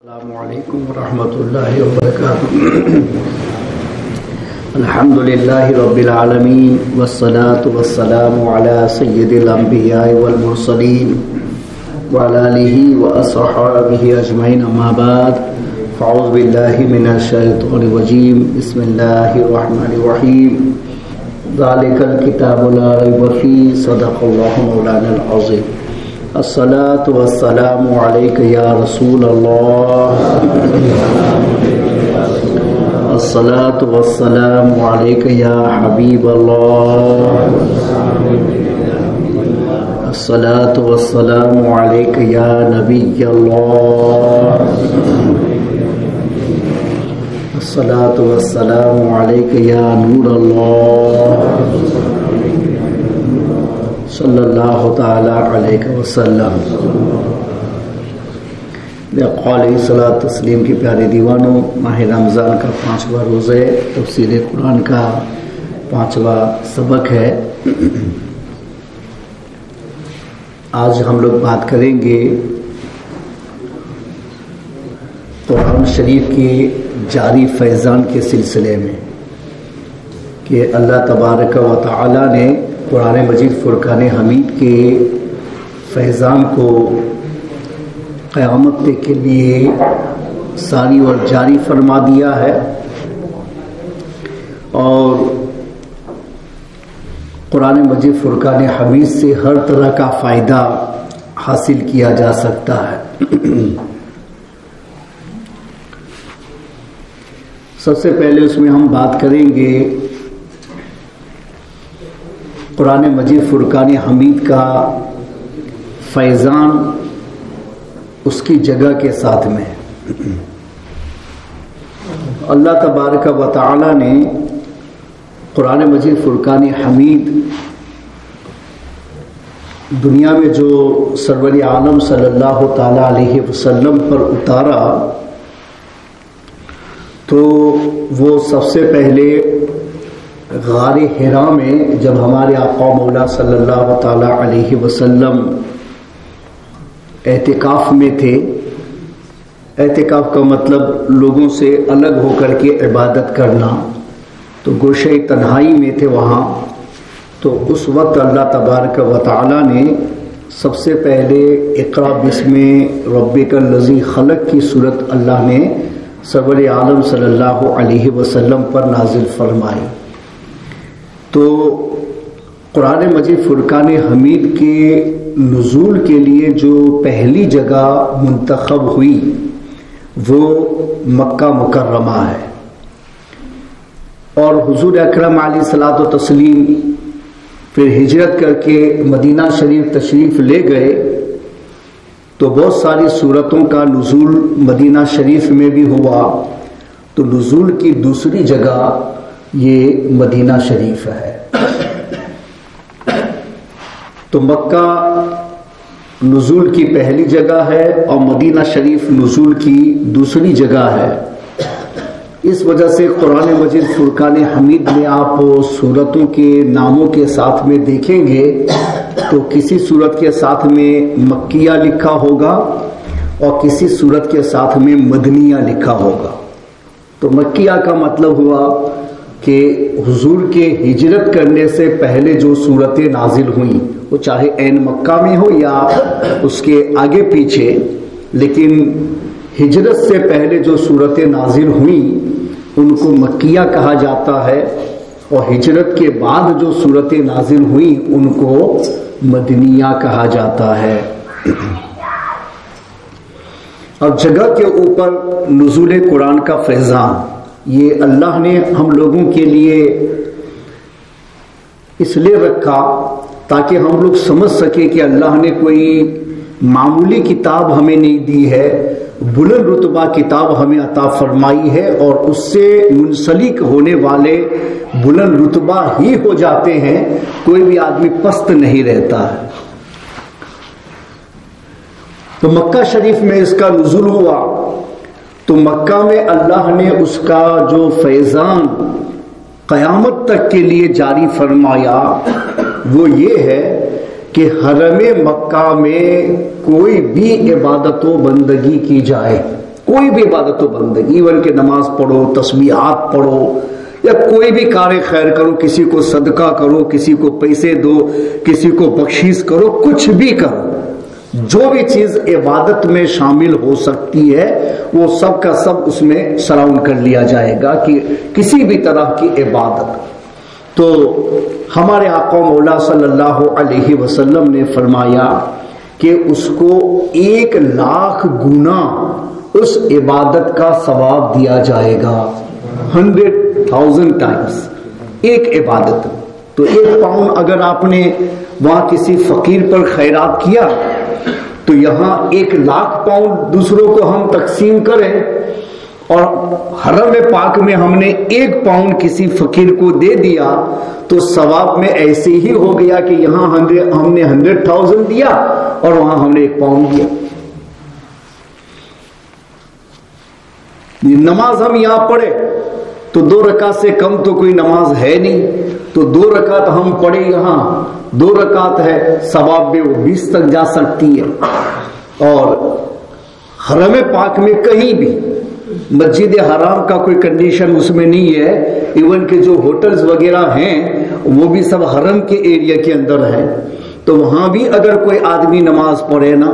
السلام علیکم ورحمۃ اللہ وبرکاتہ۔ الحمد للہ رب العالمین والصلاة والسلام علی سید الانبیاء والمرسلین وعلی آلہ واصحابہ اجمعین، اما بعد فاعوذ باللہ من الشیطان الرجیم، بسم اللہ الرحمن الرحیم، ذالک الکتاب لا ریب فیہ، صدق اللہ مولانا العظیم۔ الصلاة والسلام علیک یا رسول اللہ، الصلاة والسلام علیک یا حبیب اللہ، الصلاة والسلام علیک یا نبی اللہ، الصلاة والسلام علیک یا نور اللہ، صلی اللہ تعالی علیہ وسلم۔ قول صلاۃ تسلیم کی پیارے دیوانوں، ماہ رمضان کا 5واں روزہ ہے، تفسیر قرآن کا 5واں سبق ہے۔ آج ہم لوگ بات کریں گے قرآن شریف کی جاری فیضان کے سلسلے میں، کہ اللہ تبارک و تعالی نے قرآن مجید فرقان حمید کے فیضان کو قیامت کے لیے ساری اور جاری فرما دیا ہے، اور قرآن مجید فرقان حمید سے ہر طرح کا فائدہ حاصل کیا جا سکتا ہے۔ سب سے پہلے اس میں ہم بات کریں گے قرآن مجید فرقان حمید کا فیضان اس کی جگہ کے ساتھ میں۔ اللہ تبارک و تعالی نے قرآن مجید فرقان حمید دنیا میں جو سرور عالم صلی اللہ تعالی علیہ وسلم پر اتارا، تو وہ سب سے پہلے غار حرا میں جب ہمارے آقا مولا صلی اللہ تعالی علیہ وسلم اعتکاف میں تھے، اعتکاف کا مطلب لوگوں سے الگ ہو کر کے عبادت کرنا، تو گوشے تنہائی میں تھے وہاں، تو اس وقت اللہ تبارک و تعالی نے سب سے پہلے اقرا بسم ربک الذی خلق کی صورت اللہ نے سرور عالم صلی اللہ علیہ وسلم پر نازل فرمائی۔ تو قرآن مجید فرقان حمید کے نزول کے لیے جو پہلی جگہ منتخب ہوئی وہ مکہ مکرمہ ہے، اور حضور اکرم علیہ الصلوۃ والتسلیم پھر ہجرت کر کے مدینہ شریف تشریف لے گئے، تو بہت ساری صورتوں کا نزول مدینہ شریف میں بھی ہوا، تو نزول کی دوسری جگہ یہ مدینہ شریف ہے۔ تو مکہ نزول کی پہلی جگہ ہے اور مدینہ شریف نزول کی دوسری جگہ ہے۔ اس وجہ سے قرآن مجید فرقان حمید میں آپ سورتوں کے ناموں کے ساتھ میں دیکھیں گے تو کسی سورت کے ساتھ میں مکیہ لکھا ہوگا اور کسی سورت کے ساتھ میں مدنیہ لکھا ہوگا۔ تو مکیہ کا مطلب ہوا کہ حضور کے ہجرت کرنے سے پہلے جو صورتیں نازل ہوئیں، وہ چاہے عین مکہ میں ہو یا اس کے آگے پیچھے، لیکن ہجرت سے پہلے جو صورتیں نازل ہوئیں ان کو مکیہ کہا جاتا ہے، اور ہجرت کے بعد جو صورتیں نازل ہوئیں ان کو مدنیہ کہا جاتا ہے۔ اور جگہ کے اوپر نزول قرآن کا فیضان یہ اللہ نے ہم لوگوں کے لیے اس لیے رکھا تاکہ ہم لوگ سمجھ سکیں کہ اللہ نے کوئی معمولی کتاب ہمیں نہیں دی ہے، بلند رتبہ کتاب ہمیں عطا فرمائی ہے، اور اس سے منسلک ہونے والے بلند رتبہ ہی ہو جاتے ہیں، کوئی بھی آدمی پست نہیں رہتا ہے۔ تو مکہ شریف میں اس کا نزول ہوا، تو مکہ میں اللہ نے اس کا جو فیضان قیامت تک کے لیے جاری فرمایا وہ یہ ہے کہ حرم مکہ میں کوئی بھی عبادت و بندگی کی جائے، کوئی بھی عبادت و بندگی، ایون کہ نماز پڑھو، تسبیحات پڑھو، یا کوئی بھی کار خیر کرو، کسی کو صدقہ کرو، کسی کو پیسے دو، کسی کو بخشش کرو، کچھ بھی کرو، جو بھی چیز عبادت میں شامل ہو سکتی ہے وہ سب کا سب اس میں سراؤنڈ کر لیا جائے گا کہ کسی بھی طرح کی عبادت۔ تو ہمارے آقا مولا صلی اللہ علیہ وسلم نے فرمایا کہ اس کو 1,00,000 گنا اس عبادت کا ثواب دیا جائے گا، 100,000 ٹائمز ایک عبادت۔ تو 1 پاؤنڈ اگر آپ نے وہاں کسی فقیر پر خیرات کیا تو یہاں 1,00,000 پاؤنڈ دوسروں کو ہم تقسیم کریں، اور حرم پاک میں ہم نے 1 پاؤنڈ کسی فقیر کو دے دیا تو ثواب میں ایسے ہی ہو گیا کہ یہاں ہم نے 100,000 دیا اور وہاں ہم نے 1 پاؤنڈ دیا۔ نماز ہم یہاں پڑھے تو 2 رکعت سے کم تو کوئی نماز ہے نہیں، تو 2 رکعت ہم پڑھے، یہاں 2 رکعت ہے، ثواب میں وہ 20 تک جا سکتی ہے۔ اور حرم پاک میں کہیں بھی مسجد حرام کا کوئی کنڈیشن اس میں نہیں ہے، ایون کہ جو ہوٹلز وغیرہ ہیں وہ بھی سب حرم کے ایریا کے اندر ہیں، تو وہاں بھی اگر کوئی آدمی نماز پڑھے نا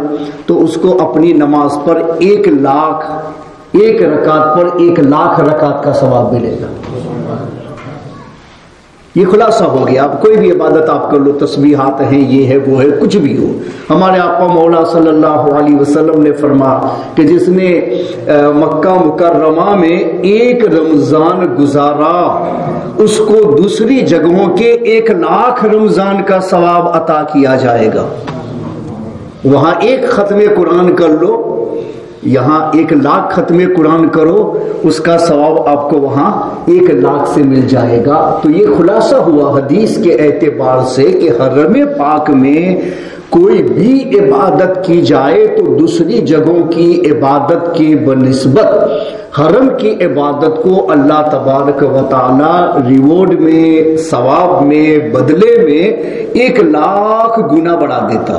تو اس کو اپنی نماز پر 1,00,000، 1 رکعت پر 1,00,000 رکعت کا ثواب ملے گا۔ یہ خلاصہ ہو گیا۔ اب کوئی بھی عبادت آپ کر لو، تسبیحات ہیں، یہ ہے وہ ہے، کچھ بھی ہو۔ ہمارے آقا مولا صلی اللہ علیہ وسلم نے فرمایا کہ جس نے مکہ مکرمہ میں 1 رمضان گزارا اس کو دوسری جگہوں کے 1,00,000 رمضان کا ثواب عطا کیا جائے گا۔ وہاں 1 ختم قرآن کر لو، یہاں 1,00,000 ختم قرآن کرو، اس کا ثواب آپ کو وہاں 1,00,000 سے مل جائے گا۔ تو یہ خلاصہ ہوا حدیث کے اعتبار سے کہ حرم پاک میں کوئی بھی عبادت کی جائے تو دوسری جگہوں کی عبادت کی بنسبت حرم کی عبادت کو اللہ تبارک و تعالی ریوارڈ میں، ثواب میں، بدلے میں 1,00,000 گنا بڑھا دیتا۔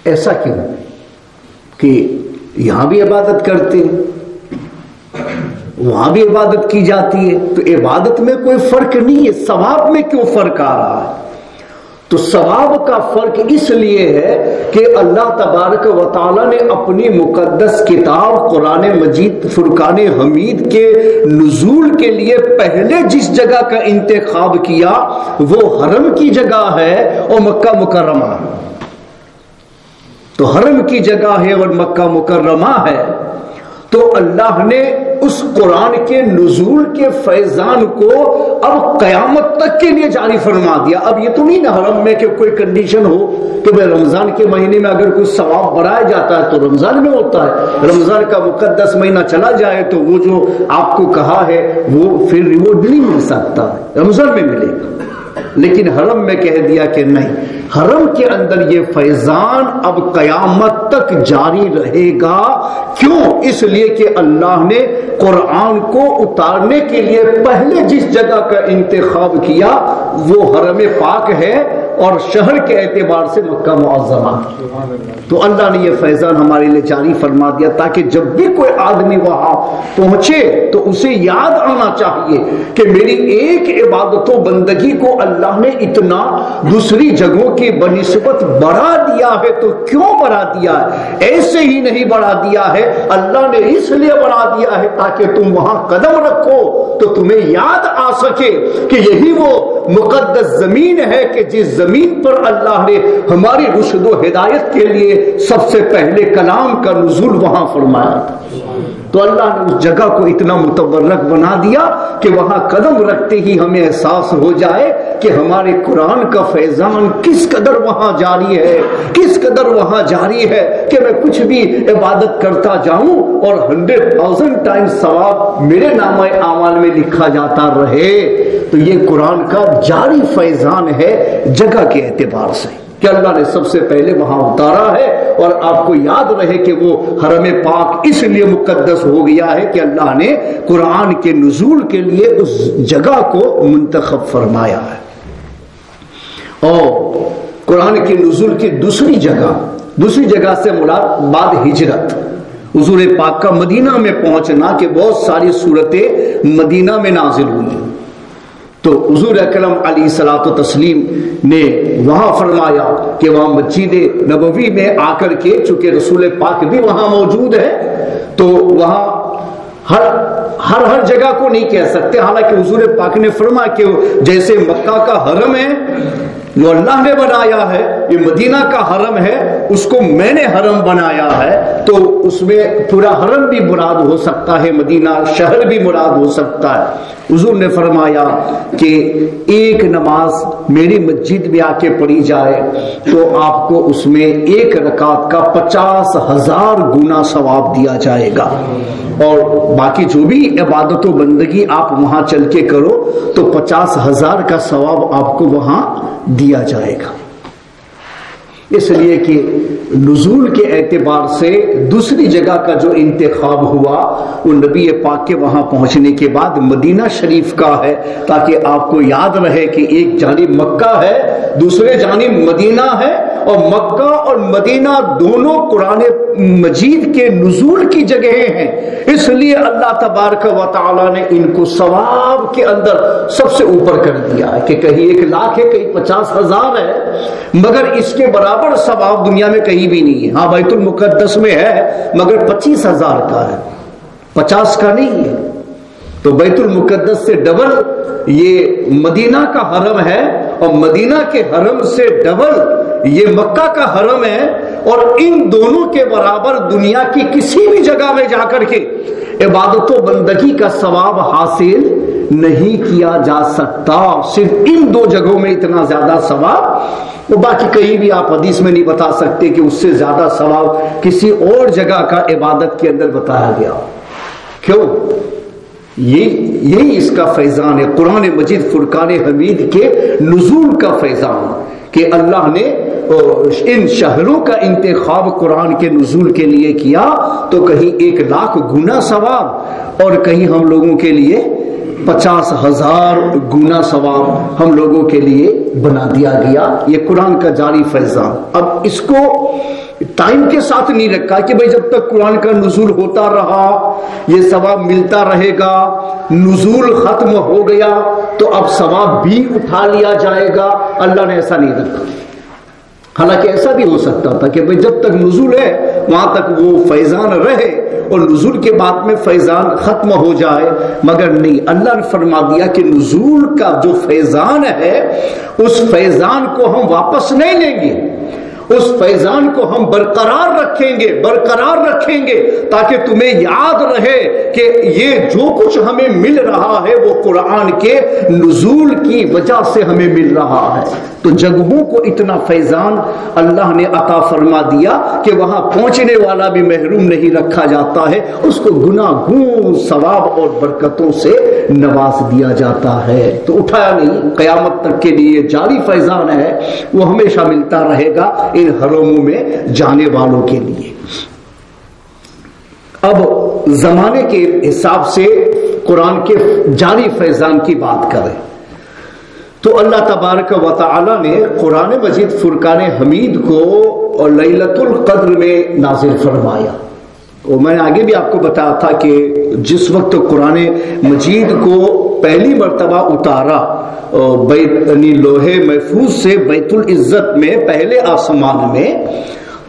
ایسا کیوں کہ یہاں بھی عبادت کرتے ہیں، وہاں بھی عبادت کی جاتی ہے، تو عبادت میں کوئی فرق نہیں ہے، ثواب میں کیوں فرق آ رہا ہے؟ تو ثواب کا فرق اس لیے ہے کہ اللہ تبارک و تعالی نے اپنی مقدس کتاب قرآن مجید فرقان حمید کے نزول کے لیے پہلے جس جگہ کا انتخاب کیا وہ حرم کی جگہ ہے اور مکہ مکرمہ، تو حرم کی جگہ ہے اور مکہ مکرمہ ہے، تو اللہ نے اس قرآن کے نزول کے فیضان کو اب قیامت تک کے لیے جاری فرما دیا۔ اب یہ تو نہیں نا حرم میں کہ کوئی کنڈیشن ہو کہ بھئی رمضان کے مہینے میں اگر کوئی ثواب بڑھایا جاتا ہے تو رمضان میں ہوتا ہے، رمضان کا مقدس مہینہ چلا جائے تو وہ جو آپ کو کہا ہے وہ پھر ریوارڈ نہیں مل سکتا، رمضان میں ملے گا۔ لیکن حرم میں کہہ دیا کہ نہیں، حرم کے اندر یہ فیضان اب قیامت تک جاری رہے گا۔ کیوں؟ اس لیے کہ اللہ نے قرآن کو اتارنے کے لیے پہلے جس جگہ کا انتخاب کیا وہ حرم پاک ہے اور شہر کے اعتبار سے مکہ معظمہ، تو اللہ نے یہ فیضان ہمارے لیے جاری فرما دیا تاکہ جب بھی کوئی آدمی وہاں پہنچے تو اسے یاد آنا چاہیے کہ میری ایک عبادت و بندگی کو اللہ نے اتنا دوسری جگہوں کی بنسبت بڑھا دیا ہے۔ تو کیوں بڑھا دیا ہے؟ ایسے ہی نہیں بڑھا دیا ہے، اللہ نے اس لیے بڑھا دیا ہے تاکہ تم وہاں قدم رکھو تو تمہیں یاد آ سکے کہ یہی وہ مقدس زمین ہے کہ جس زمین پر اللہ نے ہماری رشد و ہدایت کے لیے سب سے پہلے کلام کا نزول وہاں فرمایا تھا۔ تو اللہ نے اس جگہ کو اتنا متبرک بنا دیا کہ وہاں قدم رکھتے ہی ہمیں احساس ہو جائے کہ ہمارے قرآن کا فیضان کس قدر وہاں جاری ہے، کس قدر وہاں جاری ہے کہ میں کچھ بھی عبادت کرتا جاؤں اور 100,000 ٹائم ثواب میرے نامہ اعمال میں لکھا جاتا رہے۔ تو یہ قرآن کا جاری فیضان ہے جگہ کے اعتبار سے کہ اللہ نے سب سے پہلے وہاں اتارا ہے، اور آپ کو یاد رہے کہ وہ حرم پاک اس لیے مقدس ہو گیا ہے کہ اللہ نے قرآن کے نزول کے لیے اس جگہ کو منتخب فرمایا ہے۔ اور قرآن کے نزول کی دوسری جگہ سے مراد بعد ہجرت، حضور پاک کا مدینہ میں پہنچنا کہ بہت ساری صورتیں مدینہ میں نازل ہوئی، تو حضور اکرم علیہ الصلوۃ والتسلیم نے وہاں فرمایا کہ وہاں مسجد نبوی میں آ کر کے، چونکہ رسول پاک بھی وہاں موجود ہے، تو وہاں ہر جگہ کو نہیں کہہ سکتے، حالانکہ حضور پاک نے فرمایا کہ جیسے مکہ کا حرم ہے جو اللہ نے بنایا ہے، یہ مدینہ کا حرم ہے، اس کو میں نے حرم بنایا ہے، تو اس میں پورا حرم بھی مراد ہو سکتا ہے، مدینہ شہر بھی مراد ہو سکتا ہے۔ حضور نے فرمایا کہ ایک نماز میری مسجد میں آ کے پڑھی جائے تو آپ کو اس میں ایک رکعت کا 50,000 گنا ثواب دیا جائے گا، اور باقی جو بھی عبادت و بندگی آپ وہاں چل کے کرو تو 50,000 کا ثواب آپ کو وہاں دیا جائے گا۔ اس لیے کہ نزول کے اعتبار سے دوسری جگہ کا جو انتخاب ہوا وہ نبی پاک کے وہاں پہنچنے کے بعد مدینہ شریف کا ہے، تاکہ آپ کو یاد رہے کہ ایک جانب مکہ ہے، دوسرے جانب مدینہ ہے، اور مکہ اور مدینہ دونوں قرآن مجید کے نزول کی جگہیں ہیں، اس لیے اللہ تبارک و تعالی نے ان کو ثواب کے اندر سب سے اوپر کر دیا ہے کہ کہیں 1,00,000 ہے، کہیں 50,000 ہے، مگر اس کے برابر ثواب دنیا میں کہیں بھی نہیں ہے۔ ہاں بیت المقدس میں ہے مگر 25,000 کا ہے، 50 کا نہیں ہے، تو بیت المقدس سے ڈبل یہ مدینہ کا حرم ہے، اور مدینہ کے حرم سے ڈبل یہ مکہ کا حرم ہے، اور ان دونوں کے برابر دنیا کی کسی بھی جگہ میں جا کر کے عبادت و بندگی کا ثواب حاصل نہیں کیا جا سکتا، صرف ان دو جگہوں میں اتنا زیادہ ثواب، وہ باقی کہیں بھی آپ حدیث میں نہیں بتا سکتے کہ اس سے زیادہ ثواب کسی اور جگہ کا عبادت کے اندر بتایا گیا۔ کیوں؟ یہی اس کا فیضان ہے، قرآن مجید فرقان حمید کے نزول کا فیضان، کہ اللہ نے ان شہروں کا انتخاب قرآن کے نزول کے لیے کیا تو کہیں 1,00,000 گنا ثواب، اور کہیں ہم لوگوں کے لیے 50,000 گنا ثواب ہم لوگوں کے لیے بنا دیا گیا۔ یہ قرآن کا جاری فیضان۔ اب اس کو ٹائم کے ساتھ نہیں رکھا کہ بھئی جب تک قرآن کا نزول ہوتا رہا یہ ثواب ملتا رہے گا، نزول ختم ہو گیا تو اب ثواب بھی اٹھا لیا جائے گا، اللہ نے ایسا نہیں رکھا۔ حالانکہ ایسا بھی ہو سکتا تھا کہ بھئی جب تک نزول ہے وہاں تک وہ فیضان رہے اور نزول کے بعد میں فیضان ختم ہو جائے، مگر نہیں، اللہ نے فرما دیا کہ نزول کا جو فیضان ہے اس فیضان کو ہم واپس نہیں لیں گے، اس فیضان کو ہم برقرار رکھیں گے تاکہ تمہیں یاد رہے کہ یہ جو کچھ ہمیں مل رہا ہے وہ قرآن کے نزول کی وجہ سے ہمیں مل رہا ہے۔ تو جگہوں کو اتنا فیضان اللہ نے عطا فرما دیا کہ وہاں پہنچنے والا بھی محروم نہیں رکھا جاتا ہے، اس کو گناہوں ثواب اور برکتوں سے نواز دیا جاتا ہے۔ تو اٹھایا نہیں، قیامت تک کے لیے جاری فیضان ہے، وہ ہمیشہ ملتا رہے گا ان حرموں میں جانے والوں کے لیے۔ اب زمانے کے حساب سے قرآن کے جاری فیضان کی بات کریں تو اللہ تبارک و تعالی نے قرآن مجید فرقان حمید کو لیلۃ القدر میں نازل فرمایا، اور میں نے آگے بھی آپ کو بتایا تھا کہ جس وقت قرآن مجید کو پہلی مرتبہ اتارا لوح محفوظ سے بیت العزت میں پہلے آسمان میں،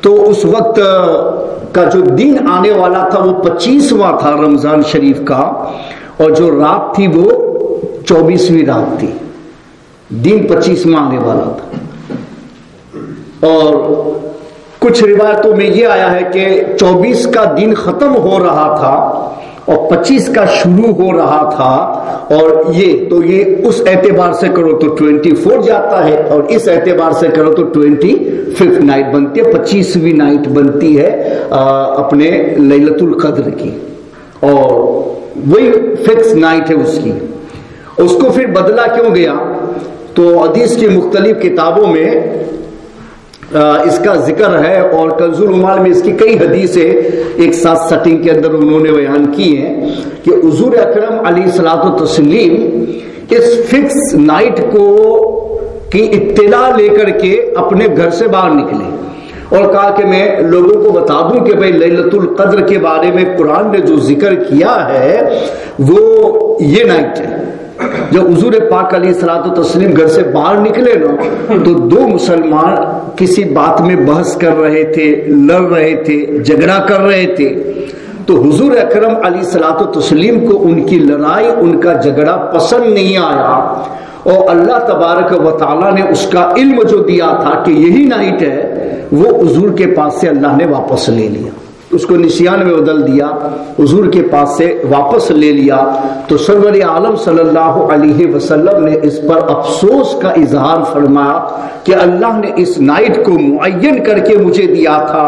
تو اس وقت کا جو دن آنے والا تھا وہ 25واں تھا رمضان شریف کا، اور جو رات تھی وہ 24ویں رات تھی، دن 25واں آنے والا تھا۔ اور کچھ روایتوں میں یہ آیا ہے کہ 24 کا دن ختم ہو رہا تھا اور 25 کا شروع ہو رہا تھا، اور یہ اس اعتبار سے کرو تو 24 جاتا ہے، اور اس اعتبار سے کرو تو 25 نائٹ بنتی ہے، 25ویں نائٹ بنتی ہے اپنے لیلۃ القدر کی، اور وہی فکس نائٹ ہے اس کی۔ اس کو پھر بدلا کیوں گیا؟ تو حدیث کی مختلف کتابوں میں اس کا ذکر ہے، اور کنز العمال میں اس کی کئی حدیثیں ایک ساتھ سٹنگ کے اندر انہوں نے بیان کی ہیں کہ حضور اکرم علیہ الصلوۃ والتسلیم اس فکس نائٹ کو کی اطلاع لے کر کے اپنے گھر سے باہر نکلے، اور کہا کہ میں لوگوں کو بتا دوں کہ بھئی لیلۃ القدر کے بارے میں قرآن نے جو ذکر کیا ہے وہ یہ نائٹ ہے. جب حضور پاک علیہ الصلوۃ والتسلیم گھر سے باہر نکلے نا تو دو مسلمان کسی بات میں بحث کر رہے تھے، لڑ رہے تھے، جھگڑا کر رہے تھے. تو حضور اکرم علیہ الصلوۃ والتسلیم کو ان کی لڑائی، ان کا جھگڑا پسند نہیں آیا، اور اللہ تبارک و تعالیٰ نے اس کا علم جو دیا تھا کہ یہی نائٹ ہے، وہ حضور کے پاس سے اللہ نے واپس لے لیا، اس کو نسیان میں بدل دیا، حضور کے پاس سے واپس لے لیا. تو سرور عالم صلی اللہ علیہ وسلم نے اس پر افسوس کا اظہار فرمایا کہ اللہ نے اس نائٹ کو معین کر کے مجھے دیا تھا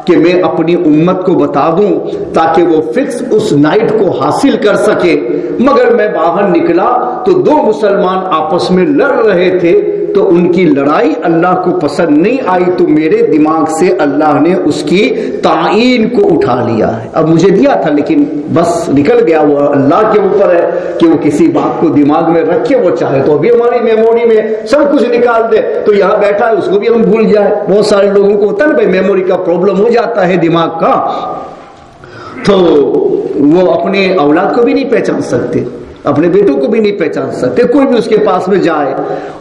کہ میں اپنی امت کو بتا دوں تاکہ وہ فکس اس نائٹ کو حاصل کر سکے. مگر میں باہر نکلا تو دو مسلمان آپس میں لڑ رہے تھے، تو ان کی لڑائی اللہ کو پسند نہیں آئی، تو میرے دماغ سے اللہ نے اس کی تعین کو اٹھا لیا ہے. اب مجھے دیا تھا لیکن بس نکل گیا، وہ اللہ کے اوپر ہے کہ وہ کسی بات کو دماغ میں رکھے، وہ چاہے تو ابھی ہماری میموری میں سب کچھ نکال دے، تو یہاں بیٹھا ہے اس کو بھی ہم بھول جائے. بہت سارے لوگوں کو ہوتا ہے نا بھائی میموری کا پرابلم ہو جاتا ہے دماغ کا، تو وہ اپنے اولاد کو بھی نہیں پہچان سکتے، اپنے بیٹوں کو بھی نہیں پہچان سکتے. کوئی بھی اس کے پاس میں جائے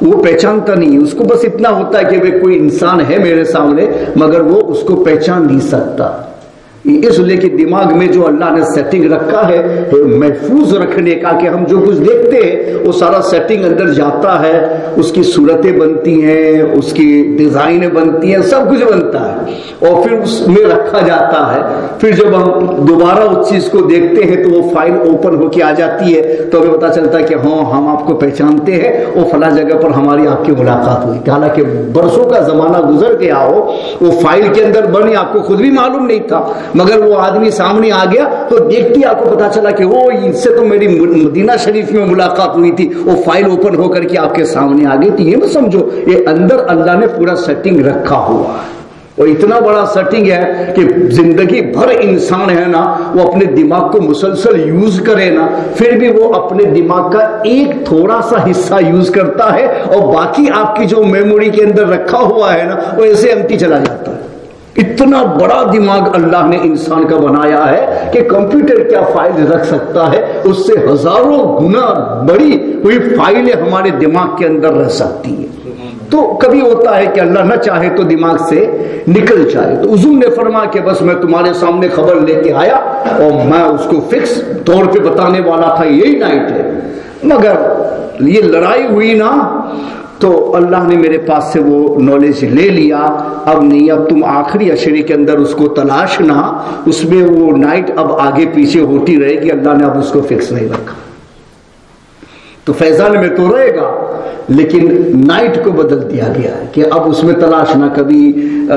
وہ پہچانتا نہیں، اس کو بس اتنا ہوتا ہے کہ کوئی انسان ہے میرے سامنے، مگر وہ اس کو پہچان نہیں سکتا. اس لیے کہ دماغ میں جو اللہ نے سیٹنگ رکھا ہے محفوظ رکھنے کا، کہ ہم جو کچھ دیکھتے ہیں وہ سارا سیٹنگ اندر جاتا ہے، اس کی صورتیں بنتی ہیں، اس کی ڈیزائنیں بنتی ہیں، سب کچھ بنتا ہے اور پھر اس میں رکھا جاتا ہے. پھر جب ہم دوبارہ اس چیز کو دیکھتے ہیں تو وہ فائل اوپن ہو کے آ جاتی ہے، تو ہمیں پتا چلتا ہے کہ ہاں ہم آپ کو پہچانتے ہیں، وہ فلاں جگہ پر ہماری آپ کی ملاقات ہوئی. حالانکہ برسوں کا زمانہ گزر گیا ہو، وہ فائل کے اندر بنی، آپ کو خود بھی معلوم نہیں تھا، مگر وہ آدمی سامنے آ گیا تو دیکھتی آپ کو پتا چلا کہ وہ اس سے تو میری مدینہ شریف میں ملاقات ہوئی تھی، وہ فائل اوپن ہو کر کے آپ کے سامنے آ گئی تھی. یہ مت سمجھو یہ اندر اللہ نے پورا سیٹنگ رکھا ہوا ہے، اور اتنا بڑا سیٹنگ ہے کہ زندگی بھر انسان ہے نا وہ اپنے دماغ کو مسلسل یوز کرے نا، پھر بھی وہ اپنے دماغ کا ایک تھوڑا سا حصہ یوز کرتا ہے، اور باقی آپ کی جو میموری کے اندر رکھا ہوا ہے نا وہ ایسے ایمٹی چلا جاتا ہے. اتنا بڑا دماغ اللہ نے انسان کا بنایا ہے کہ کمپیوٹر کیا فائل رکھ سکتا ہے، اس سے ہزاروں گنا بڑی کوئی فائلیں ہمارے دماغ کے اندر رہ سکتی ہے. تو کبھی ہوتا ہے کہ اللہ نہ چاہے تو دماغ سے نکل جائے. تو حضور نے فرمایا کہ بس میں تمہارے سامنے خبر لے کے آیا اور میں اس کو فکس طور پہ بتانے والا تھا یہی نائٹ ہے، مگر یہ لڑائی ہوئی نا تو اللہ نے میرے پاس سے وہ نالج لے لیا. اب نہیں، اب تم آخری عشرے کے اندر اس کو تلاشنا، اس میں وہ نائٹ اب آگے پیچھے ہوتی رہے گی، اللہ نے اب اس کو فکس نہیں رکھا. تو فیضان میں تو رہے گا لیکن نائٹ کو بدل دیا گیا ہے کہ اب اس میں تلاشنا، کبھی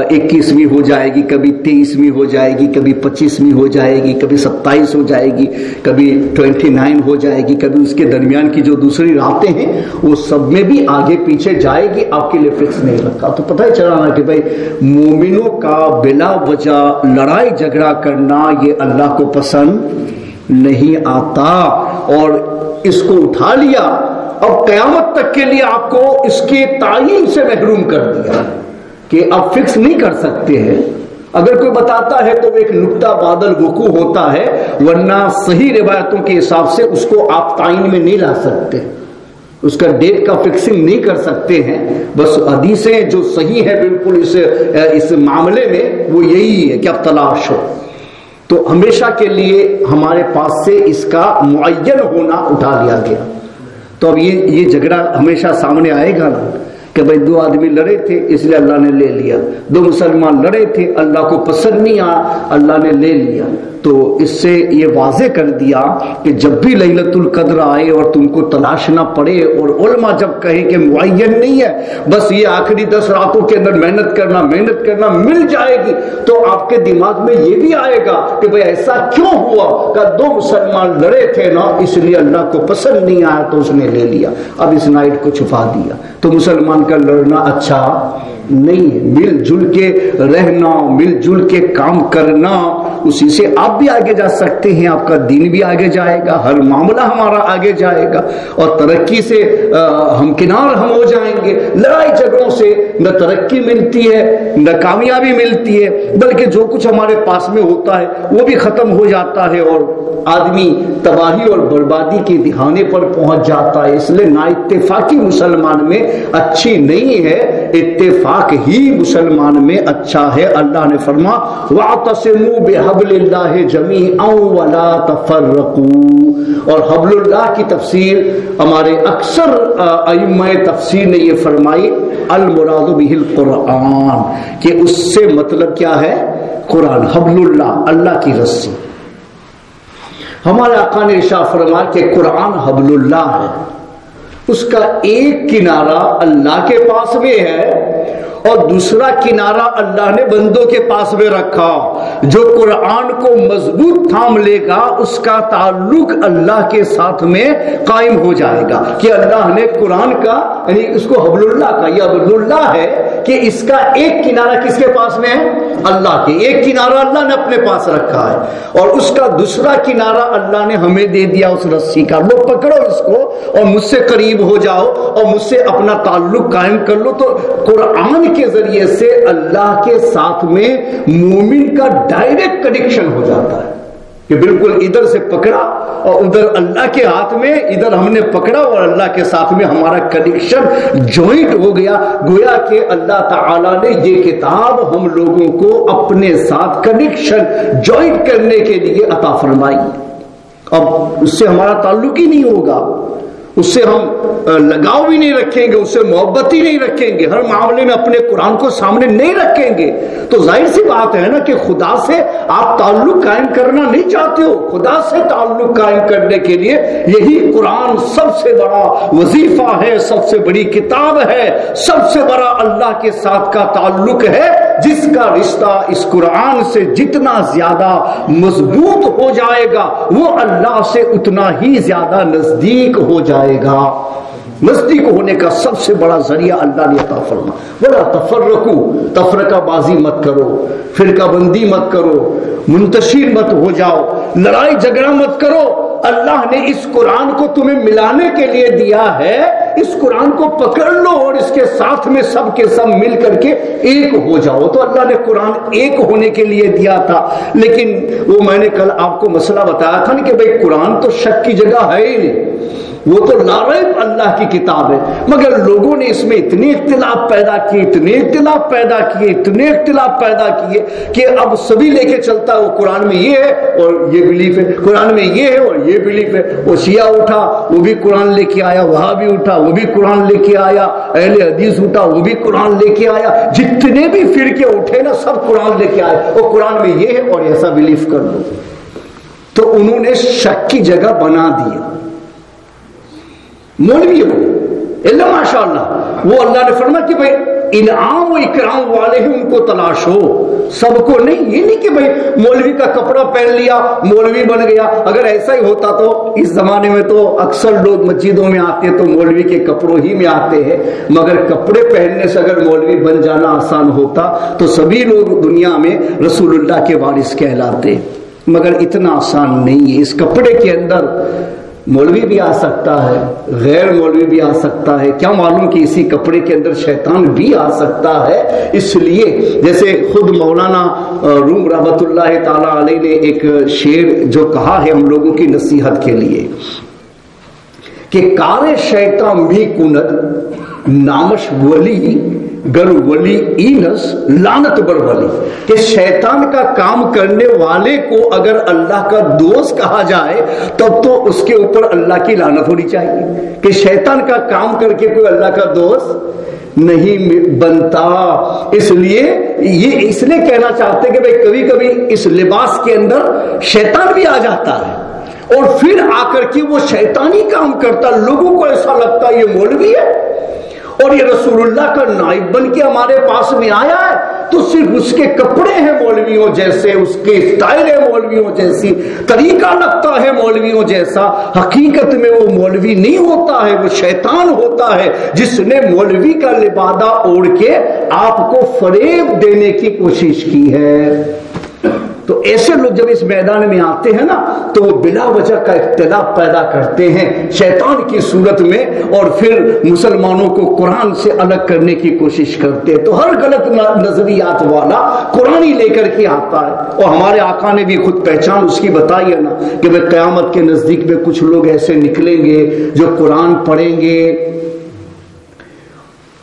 21ویں ہو جائے گی، کبھی 23ویں ہو جائے گی، کبھی 25ویں ہو جائے گی، کبھی 27 ہو جائے گی، کبھی 29 ہو جائے گی، کبھی اس کے درمیان کی جو دوسری راتیں ہیں وہ سب میں بھی آگے پیچھے جائے گی، آپ کے لیے فکس نہیں رکھا. تو پتہ ہی چلا نا کہ بھائی مومنوں کا بلا وجہ لڑائی جھگڑا کرنا یہ اللہ کو پسند نہیں آتا، اور اس کو اٹھا لیا اب قیامت تک کے لیے آپ کو اس کے تعین سے محروم کر دیا کہ اب فکس نہیں کر سکتے ہیں. اگر کوئی بتاتا ہے تو ایک نقطہ بادل وقوع ہوتا ہے، ورنہ صحیح روایتوں کے حساب سے اس کو آپ تعین میں نہیں لا سکتے، اس کا ڈیٹ کا فکسنگ نہیں کر سکتے ہیں. بس حدیثیں جو صحیح ہے بالکل اس معاملے میں وہ یہی ہے کہ اب تلاش ہو. تو ہمیشہ کے لیے ہمارے پاس سے اس کا معین ہونا اٹھا لیا گیا. تو اب یہ جھگڑا ہمیشہ سامنے آئے گا نا کہ بھائی دو آدمی لڑے تھے اس لیے اللہ نے لے لیا، دو مسلمان لڑے تھے اللہ کو پسند نہیں آیا اللہ نے لے لیا. تو اس سے یہ واضح کر دیا کہ جب بھی لیلۃ القدر آئے اور تم کو تلاشنا پڑے، اور علماء جب کہیں کہ معین نہیں ہے، بس یہ آخری 10 راتوں کے اندر محنت کرنا مل جائے گی، تو آپ کے دماغ میں یہ بھی آئے گا کہ بھئی ایسا کیوں ہوا کہ دو مسلمان لڑے تھے نا اس لیے اللہ کو پسند نہیں آیا تو اس نے لے لیا، اب اس نائٹ کو چھپا دیا. تو مسلمان کا لڑنا اچھا نہیں ہے. مل جل کے رہنا، مل جل کے کام کرنا، اسی سے آپ بھی آگے جا سکتے ہیں، آپ کا دین بھی آگے جائے گا، ہر معاملہ ہمارا آگے جائے گا، اور ترقی سے ہمکنار ہم ہو جائیں گے. لڑائی جھگڑوں سے نہ ترقی ملتی ہے نہ کامیابی ملتی ہے، بلکہ جو کچھ ہمارے پاس میں ہوتا ہے وہ بھی ختم ہو جاتا ہے اور آدمی تباہی اور بربادی کے دہانے پر پہنچ جاتا ہے. اس لیے نا اتفاقی مسلمان میں اچھی نہیں ہے، اتفاق ہی مسلمان میں اچھا ہے. اللہ نے فرما وَاعْتَصِمُوا بِحَبْلِ اللَّهِ جَمِيعًا وَلَا تَفَرَّقُوا. اور حبل اللہ کی تفسیر ہمارے اکثر ائمہ تفسیر نے یہ فرمائی المراد بہ القرآن، کہ اس سے مطلب کیا ہے؟ قرآن. حبل اللہ، اللہ کی رسی. ہمارے آقا نے ارشاد فرمایا کہ قرآن حبل اللہ ہے، اس کا ایک کنارہ اللہ کے پاس میں ہے اور دوسرا کنارہ اللہ نے بندوں کے پاس میں رکھا. جو قرآن کو مضبوط تھام لے گا اس کا تعلق اللہ کے ساتھ میں قائم ہو جائے گا، کہ اللہ نے قرآن کا یعنی اس کو حبل اللہ کا، یہ حبل اللہ ہے کہ اس کا ایک کنارہ کس کے پاس میں ہے؟ اللہ کے. ایک کنارہ اللہ نے اپنے پاس رکھا ہے اور اس کا دوسرا کنارہ اللہ نے ہمیں دے دیا اس رسی کا. لو پکڑو اس کو اور مجھ سے قریب ہو جاؤ اور مجھ سے اپنا تعلق قائم کر لو. تو قرآن کے ذریعے سے اللہ کے ساتھ میں مومن کا ڈائریکٹ کنیکشن ہو جاتا ہے، کہ بالکل ادھر سے پکڑا اور ادھر اللہ کے ہاتھ میں، ادھر ہم نے پکڑا اور اللہ کے ساتھ میں ہمارا کنیکشن جوائنٹ ہو گیا. گویا کہ اللہ تعالیٰ نے یہ کتاب ہم لوگوں کو اپنے ساتھ کنیکشن جوائنٹ کرنے کے لیے عطا فرمائی. اب اس سے ہمارا تعلق ہی نہیں ہوگا، اس سے ہم لگاؤ بھی نہیں رکھیں گے، اس سے محبت ہی نہیں رکھیں گے، ہر معاملے میں اپنے قرآن کو سامنے نہیں رکھیں گے، تو ظاہر سی بات ہے نا کہ خدا سے آپ تعلق قائم کرنا نہیں چاہتے ہو. خدا سے تعلق قائم کرنے کے لیے یہی قرآن سب سے بڑا وظیفہ ہے، سب سے بڑی کتاب ہے، سب سے بڑا اللہ کے ساتھ کا تعلق ہے، جس کا رشتہ اس قرآن سے جتنا زیادہ مضبوط ہو جائے گا وہ اللہ سے اتنا ہی زیادہ نزدیک ہو جائے گا. نزدیک ہونے کا سب سے بڑا ذریعہ اللہ نے عطا فرما. وَلَا تَفَرَّقُوا، تفرقہ بازی مت کرو، فرقہ بندی مت کرو، منتشر مت ہو جاؤ، لڑائی جھگڑا مت کرو. اللہ نے اس قرآن کو تمہیں ملانے کے لیے دیا ہے، اس قرآن کو پکڑ لو اور اس کے ساتھ میں سب کے سب مل کر کے ایک ہو جاؤ. تو اللہ نے قرآن ایک ہونے کے لیے دیا تھا. لیکن وہ میں نے کل آپ کو مسئلہ بتایا تھا نا کہ بھئی قرآن تو شک کی جگہ ہے ہی نہیں، وہ تو لا ریب اللہ کی کتاب ہے، مگر لوگوں نے اس میں اتنے اختلاف پیدا کیے، اتنے اختلاف پیدا کیے، اتنے اختلاف پیدا کیے کہ اب سبھی لے کے چلتا ہے وہ قرآن میں یہ ہے اور یہ بلیف ہے، قرآن میں یہ ہے اور یہ بلیف ہے. وہ شیعہ اٹھا وہ بھی قرآن لے کے آیا، وہابی اٹھا وہ بھی قرآن لے کے آیا، اہل حدیث اٹھا وہ بھی قرآن لے کے آیا. جتنے بھی فرقے اٹھے نا سب قرآن لے کے آئے اور قرآن میں یہ ہے اور ایسا بلیف کر لو. تو انہوں نے شک کی جگہ بنا دیا. مولوی ہو اللہ ماشاء اللہ، وہ اللہ نے فرمایا کہ بھائی انعام و اکرام والے ہیں ان کو تلاش ہو، سب کو نہیں. یہ نہیں کہ بھائی مولوی کا کپڑا پہن لیا مولوی بن گیا. اگر ایسا ہی ہوتا تو اس زمانے میں تو اکثر لوگ مسجدوں میں آتے تو مولوی کے کپڑوں ہی میں آتے ہیں، مگر کپڑے پہننے سے اگر مولوی بن جانا آسان ہوتا تو سبھی لوگ دنیا میں رسول اللہ کے وارث کہلاتے. مگر اتنا آسان نہیں ہے. اس کپڑے کے اندر مولوی بھی آ سکتا ہے، غیر مولوی بھی آ سکتا ہے، کیا معلوم کہ اسی کپڑے کے اندر شیطان بھی آ سکتا ہے. اس لیے جیسے خود مولانا روم رحمت اللہ تعالی علیہ نے ایک شعر جو کہا ہے ہم لوگوں کی نصیحت کے لیے کہ کار شیطان می کند نامش ولی گر ولی اینس لعنت بر ولی، کہ شیطان کا کام کرنے والے کو اگر اللہ کا دوست کہا جائے تب تو اس کے اوپر اللہ کی لعنت ہونی چاہیے، کہ شیطان کا کام کر کے کوئی اللہ کا دوست نہیں بنتا. اس لیے یہ اس لیے کہنا چاہتے کہ بھئی کبھی کبھی اس لباس کے اندر شیطان بھی آ جاتا ہے اور پھر آ کر کے وہ شیطانی کام کرتا، لوگوں کو ایسا لگتا یہ مولوی ہے اور یہ رسول اللہ کا نائب بن کے ہمارے پاس میں آیا ہے. تو تو صرف اس کے کپڑے ہیں مولویوں جیسے، اس کے اسٹائل ہے مولویوں جیسی، طریقہ لگتا ہے مولویوں جیسا، حقیقت میں وہ مولوی نہیں ہوتا ہے، وہ شیطان ہوتا ہے جس نے مولوی کا لبادہ اوڑھ کے آپ کو فریب دینے کی کوشش کی ہے۔ تو ایسے لوگ جب اس میدان میں آتے ہیں نا تو وہ بلا وجہ کا اختلاف پیدا کرتے ہیں شیطان کی صورت میں، اور پھر مسلمانوں کو قرآن سے الگ کرنے کی کوشش کرتے ہیں۔ تو ہر غلط نظریات والا قرآن ہی لے کر کے آتا ہے، اور ہمارے آقا نے بھی خود پہچان اس کی بتائی ہے نا کہ میں قیامت کے نزدیک میں کچھ لوگ ایسے نکلیں گے جو قرآن پڑھیں گے،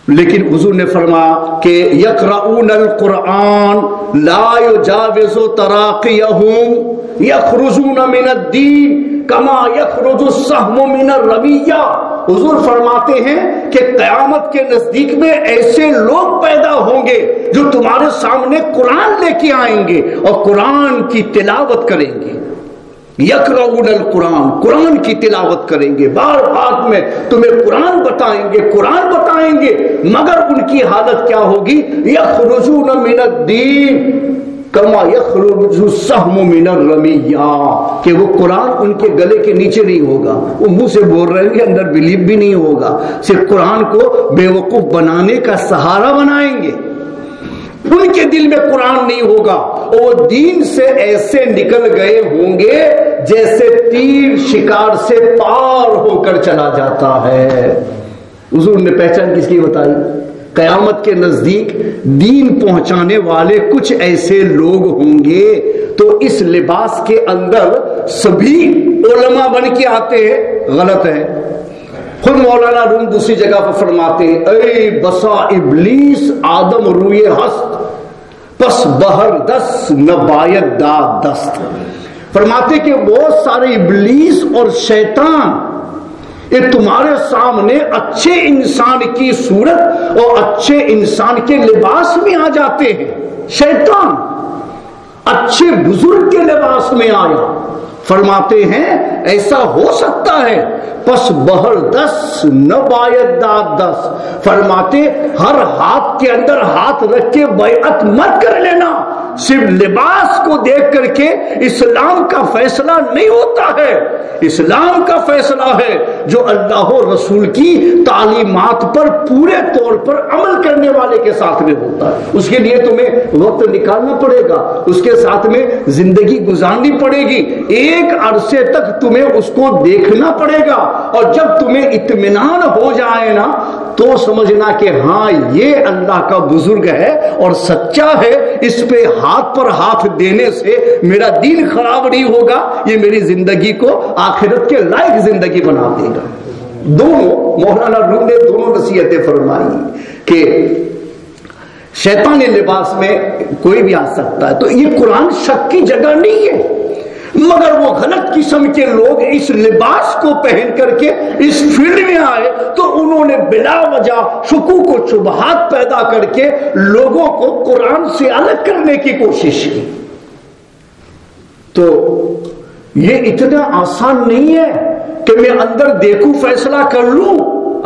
لیکن حضور نے فرمایا کہ یقرؤون القرآن لا یجاوز تراقیہم یخرجون من الدین کما یخرج السهم من الرمیہ۔ حضور فرماتے ہیں کہ قیامت کے نزدیک میں ایسے لوگ پیدا ہوں گے جو تمہارے سامنے قرآن لے کے آئیں گے اور قرآن کی تلاوت کریں گے، یقرؤون القرآن، قرآن کی تلاوت کریں گے، بار بار میں تمہیں قرآن بتائیں گے، مگر ان کی حالت کیا ہوگی؟ یخرجون من الدین کما یخرج السهم من الرمیہ، کہ وہ قرآن ان کے گلے کے نیچے نہیں ہوگا، وہ منہ سے بول رہے ہیں اندر بلیو بھی نہیں ہوگا، صرف قرآن کو بے وقوف بنانے کا سہارا بنائیں گے، ان کے دل میں قرآن نہیں ہوگا، اور وہ دین سے ایسے نکل گئے ہوں گے جیسے تیر شکار سے پار ہو کر چلا جاتا ہے۔ حضور نے پہچان کس کی بتائی؟ قیامت کے نزدیک دین پہنچانے والے کچھ ایسے لوگ ہوں گے، تو اس لباس کے اندر سبھی علماء بن کے آتے ہیں، غلط ہے۔ خود مولانا روم دوسری جگہ پر فرماتے ہیں اے بسا ابلیس آدم روئے ہست پس بہر دست نہ باید داد دست۔ فرماتے کہ بہت سارے ابلیس اور شیطان یہ تمہارے سامنے اچھے انسان کی صورت اور اچھے انسان کے لباس میں آ جاتے ہیں، شیطان اچھے بزرگ کے لباس میں آیا، فرماتے ہیں ایسا ہو سکتا ہے، پس بہر دس نہ باید داد دس، فرماتے ہر ہاتھ کے اندر ہاتھ رکھ کے بیعت مت کر لینا، صرف لباس کو دیکھ کر کے اسلام کا فیصلہ نہیں ہوتا ہے، اسلام کا فیصلہ ہے جو اللہ و رسول کی تعلیمات پر پورے طور پر عمل کرنے والے کے ساتھ میں ہوتا ہے۔ اس کے لیے تمہیں وقت نکالنا پڑے گا، اس کے ساتھ میں زندگی گزارنی پڑے گی، ایک عرصے تک تمہیں اس کو دیکھنا پڑے گا، اور جب تمہیں اطمینان ہو جائے نا تو سمجھنا کہ ہاں یہ اللہ کا بزرگ ہے اور سچا ہے، اس پہ ہاتھ پر ہاتھ دینے سے میرا دین خراب نہیں ہوگا، یہ میری زندگی کو آخرت کے لائق زندگی بنا دے گا۔ دونوں مولانا روم نے دونوں نصیحتیں فرمائی کہ شیطانی لباس میں کوئی بھی آ سکتا ہے، تو یہ قرآن شک کی جگہ نہیں ہے، مگر وہ غلط قسم کے لوگ اس لباس کو پہن کر کے اس فیلڈ میں آئے تو انہوں نے بلا وجہ شکوک و شبہات پیدا کر کے لوگوں کو قرآن سے الگ کرنے کی کوشش کی۔ تو یہ اتنا آسان نہیں ہے کہ میں اندر دیکھوں فیصلہ کر لوں،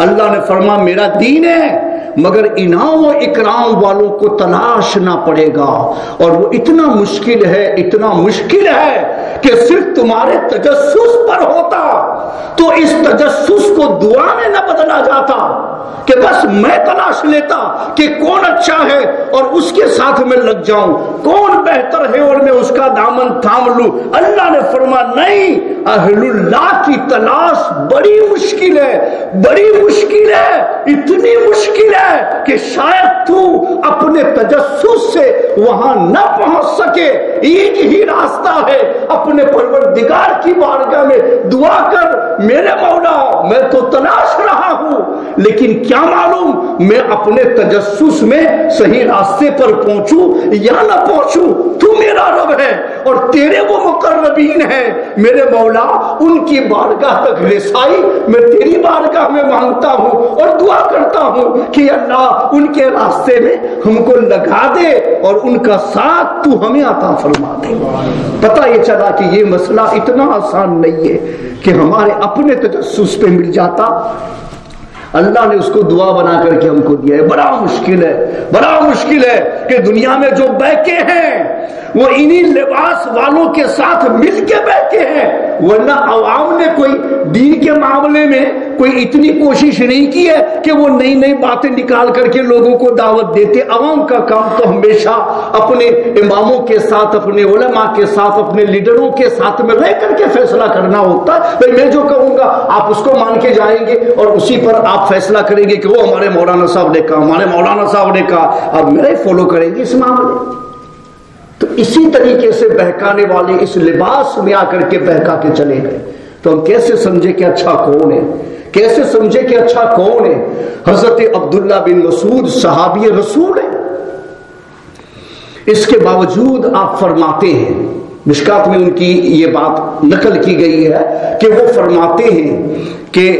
اللہ نے فرمایا میرا دین ہے، مگر انعام و اکرام والوں کو تلاشنا پڑے گا، اور وہ اتنا مشکل ہے کہ صرف تمہارے تجسس پر ہوتا تو اس تجسس کو دعا میں نہ بدلا جاتا کہ بس میں تلاش لیتا کہ کون اچھا ہے اور اس کے ساتھ میں لگ جاؤں، کون بہتر ہے اور میں اس کا دامن تھام لوں۔ اللہ نے فرمایا نہیں، اہل اللہ کی تلاش بڑی مشکل ہے، اتنی مشکل ہے کہ شاید تو اپنے تجسس سے وہاں نہ پہنچ سکے۔ ایک ہی راستہ ہے، اپنے پروردگار کی بارگاہ میں دعا کر، میرے مولا میں تو تلاش رہا ہوں، لیکن کیا معلوم میں اپنے تجسس میں صحیح راستے پر پہنچوں یا نہ پہنچوں، تو میرا رب ہے اور تیرے وہ مقربین ہیں، میرے مولا ان کی بارگاہ تک رسائی میں تیری بارگاہ میں مانگتا ہوں اور دعا کرتا ہوں کہ اللہ ان کے راستے میں ہم کو لگا دے اور ان کا ساتھ تو ہمیں عطا فرما دے۔ پتہ یہ چلا کہ یہ مسئلہ اتنا آسان نہیں ہے کہ ہمارے اپنے تجسس پہ مل جاتا۔ اللہ نے اس کو دعا بنا کر کے ہم کو دیا ہے. بڑا مشکل ہے کہ دنیا میں جو بیکے ہیں وہ انہی لباس والوں کے ساتھ مل کے بیٹھے ہیں، ورنہ عوام نے کوئی دین کے معاملے میں کوئی اتنی کوشش نہیں کی ہے کہ وہ نئی باتیں نکال کر کے لوگوں کو دعوت دیتے. عوام کا کام تو ہمیشہ اپنے اماموں کے ساتھ، اپنے علماء کے ساتھ، اپنے لیڈروں کے ساتھ میں رہ کر کے فیصلہ کرنا ہوتا ہے. بھئی میں جو کہوں گا آپ اس کو مان کے جائیں گے اور اسی پر آپ فیصلہ کریں گے کہ وہ ہمارے مولانا صاحب نے کہا، ہمارے مولانا صاحب نے کہا، آپ میرا ہی فالو کریں گے اس معاملے. تو اسی طریقے سے بہکانے والے اس لباس میں آ کر کے بہکا کے چلے گئے. تو ہم کیسے سمجھے کہ اچھا کون ہے، کیسے سمجھے کہ اچھا کون ہے؟ حضرت عبداللہ بن مسعود صحابی رسول ہے، اس کے باوجود آپ فرماتے ہیں، مشکات میں ان کی یہ بات نقل کی گئی ہے کہ وہ فرماتے ہیں کہ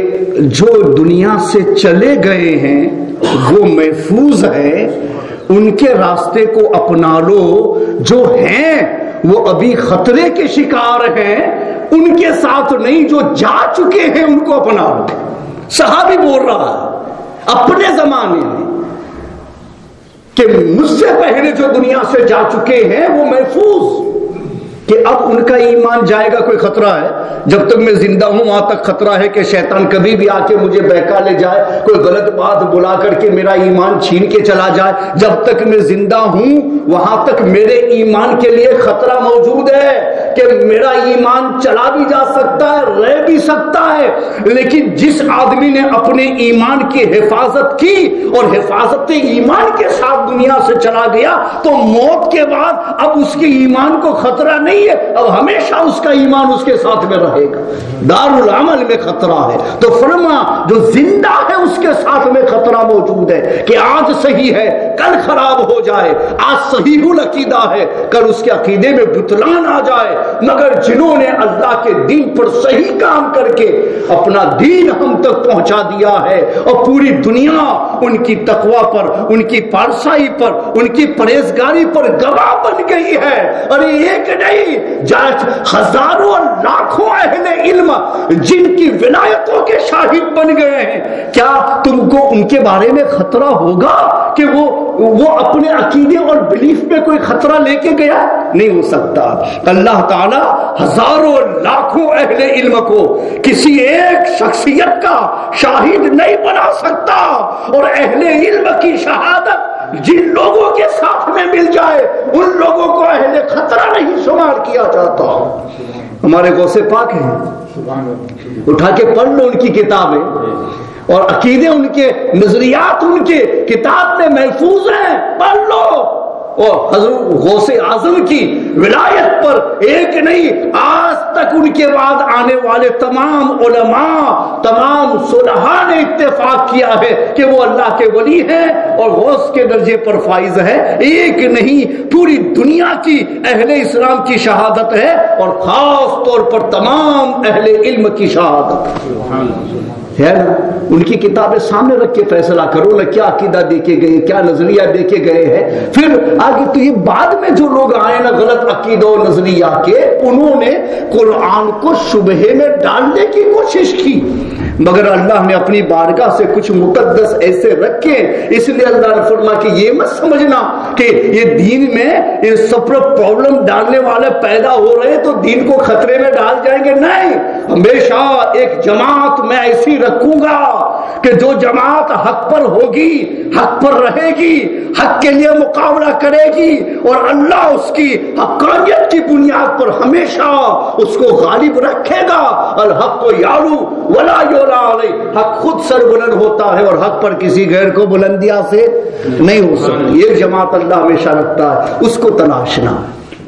جو دنیا سے چلے گئے ہیں وہ محفوظ ہے، ان کے راستے کو اپنا لو. جو ہیں وہ ابھی خطرے کے شکار ہیں، ان کے ساتھ نہیں، جو جا چکے ہیں ان کو اپنا لو. صحابی بول رہا ہے اپنے زمانے میں کہ مجھ سے پہلے جو دنیا سے جا چکے ہیں وہ محفوظ، کہ اب ان کا ایمان جائے گا کوئی خطرہ ہے؟ جب تک میں زندہ ہوں وہاں تک خطرہ ہے کہ شیطان کبھی بھی آ کے مجھے بہکا لے جائے، کوئی غلط بات بلا کر کے میرا ایمان چھین کے چلا جائے. جب تک میں زندہ ہوں وہاں تک میرے ایمان کے لیے خطرہ موجود ہے کہ میرا ایمان چلا بھی جا سکتا ہے، رہ بھی سکتا ہے. لیکن جس آدمی نے اپنے ایمان کی حفاظت کی اور حفاظت ایمان کے ساتھ دنیا سے چلا گیا تو موت کے بعد اب اس کے ایمان کو خطرہ نہیں ہے، اب ہمیشہ اس کا ایمان اس کے ساتھ میں رہے گا. دار العمل میں خطرہ ہے تو فرما جو زندہ ہے اس کے ساتھ میں خطرہ موجود ہے کہ آج صحیح ہے کل خراب ہو جائے، آج صحیح العقیدہ ہے کل اس کے عقیدے میں بطلان آ جائے. مگر جنہوں نے اللہ کے دین پر صحیح کام کر کے اپنا دین ہم تک پہنچا دیا ہے اور پوری دنیا ان کی تقوی پر، ان کی پارسائی پر، ان کی پرہیزگاری پر گواہ بن گئی ہے. اور ایک نہیں ہزاروں اور لاکھوں اہل علم جن کی ولایتوں کے شاہد بن گئے ہیں، کیا تم کو ان کے بارے میں خطرہ ہوگا کہ وہ اپنے عقیدے اور بلیف میں کوئی خطرہ لے کے گیا؟ نہیں ہو سکتا. اللہ تعالی ہزاروں لاکھوں اہل علم کو کسی ایک شخصیت کا شاہد نہیں بنا سکتا، اور اہل علم کی شہادت جن لوگوں کے ساتھ میں مل جائے ان لوگوں کو اہل خطرہ نہیں شمار کیا جاتا. ہمارے غوث پاک ہیں، اٹھا کے پڑھ لو ان کی کتابیں، اور عقیدے ان کے، نظریات ان کے کتاب میں محفوظ ہیں، پڑھ لو. اور حضرت غوث اعظم کی ولایت پر ایک نہیں آج تک ان کے بعد آنے والے تمام علماء، تمام صلحاء نے اتفاق کیا ہے کہ وہ اللہ کے ولی ہیں اور غوث کے درجے پر فائز ہے. ایک نہیں پوری دنیا کی اہل اسلام کی شہادت ہے، اور خاص طور پر تمام اہل علم کی شہادت ہے. ان کی کتابیں سامنے رکھ کے فیصلہ کرو نا، کیا عقیدہ دے کے گئے، کیا نظریہ دے کے گئے ہیں. پھر آگے تو یہ بعد میں جو لوگ آئے نا غلط عقیدہ اور نظریہ کے، انہوں نے قرآن کو شبہے میں ڈالنے کی کوشش کی، مگر اللہ نے اپنی بارگاہ سے کچھ مقدس ایسے رکھے. اس لیے اللہ نے فرمایا کہ یہ مت سمجھنا کہ یہ دین میں یہ سب پر پرابلم ڈالنے والے پیدا ہو رہے تو دین کو خطرے میں ڈال جائیں گے. نہیں، ہمیشہ ایک جماعت میں ایسی رکھوں گا کہ جو جماعت حق پر ہوگی، حق پر رہے گی، حق کے لیے مقابلہ کرے گی، اور اللہ اس کی حقانیت کی بنیاد پر ہمیشہ اس کو غالب رکھے گا. الحق کو یعلو ولا یعلا علیہ، حق خود سر بلند ہوتا ہے اور حق پر کسی غیر کو بلندیاں سے نہیں ہو سکتی. یہ جماعت اللہ ہمیشہ رکھتا ہے، اس کو تلاشنا ہے،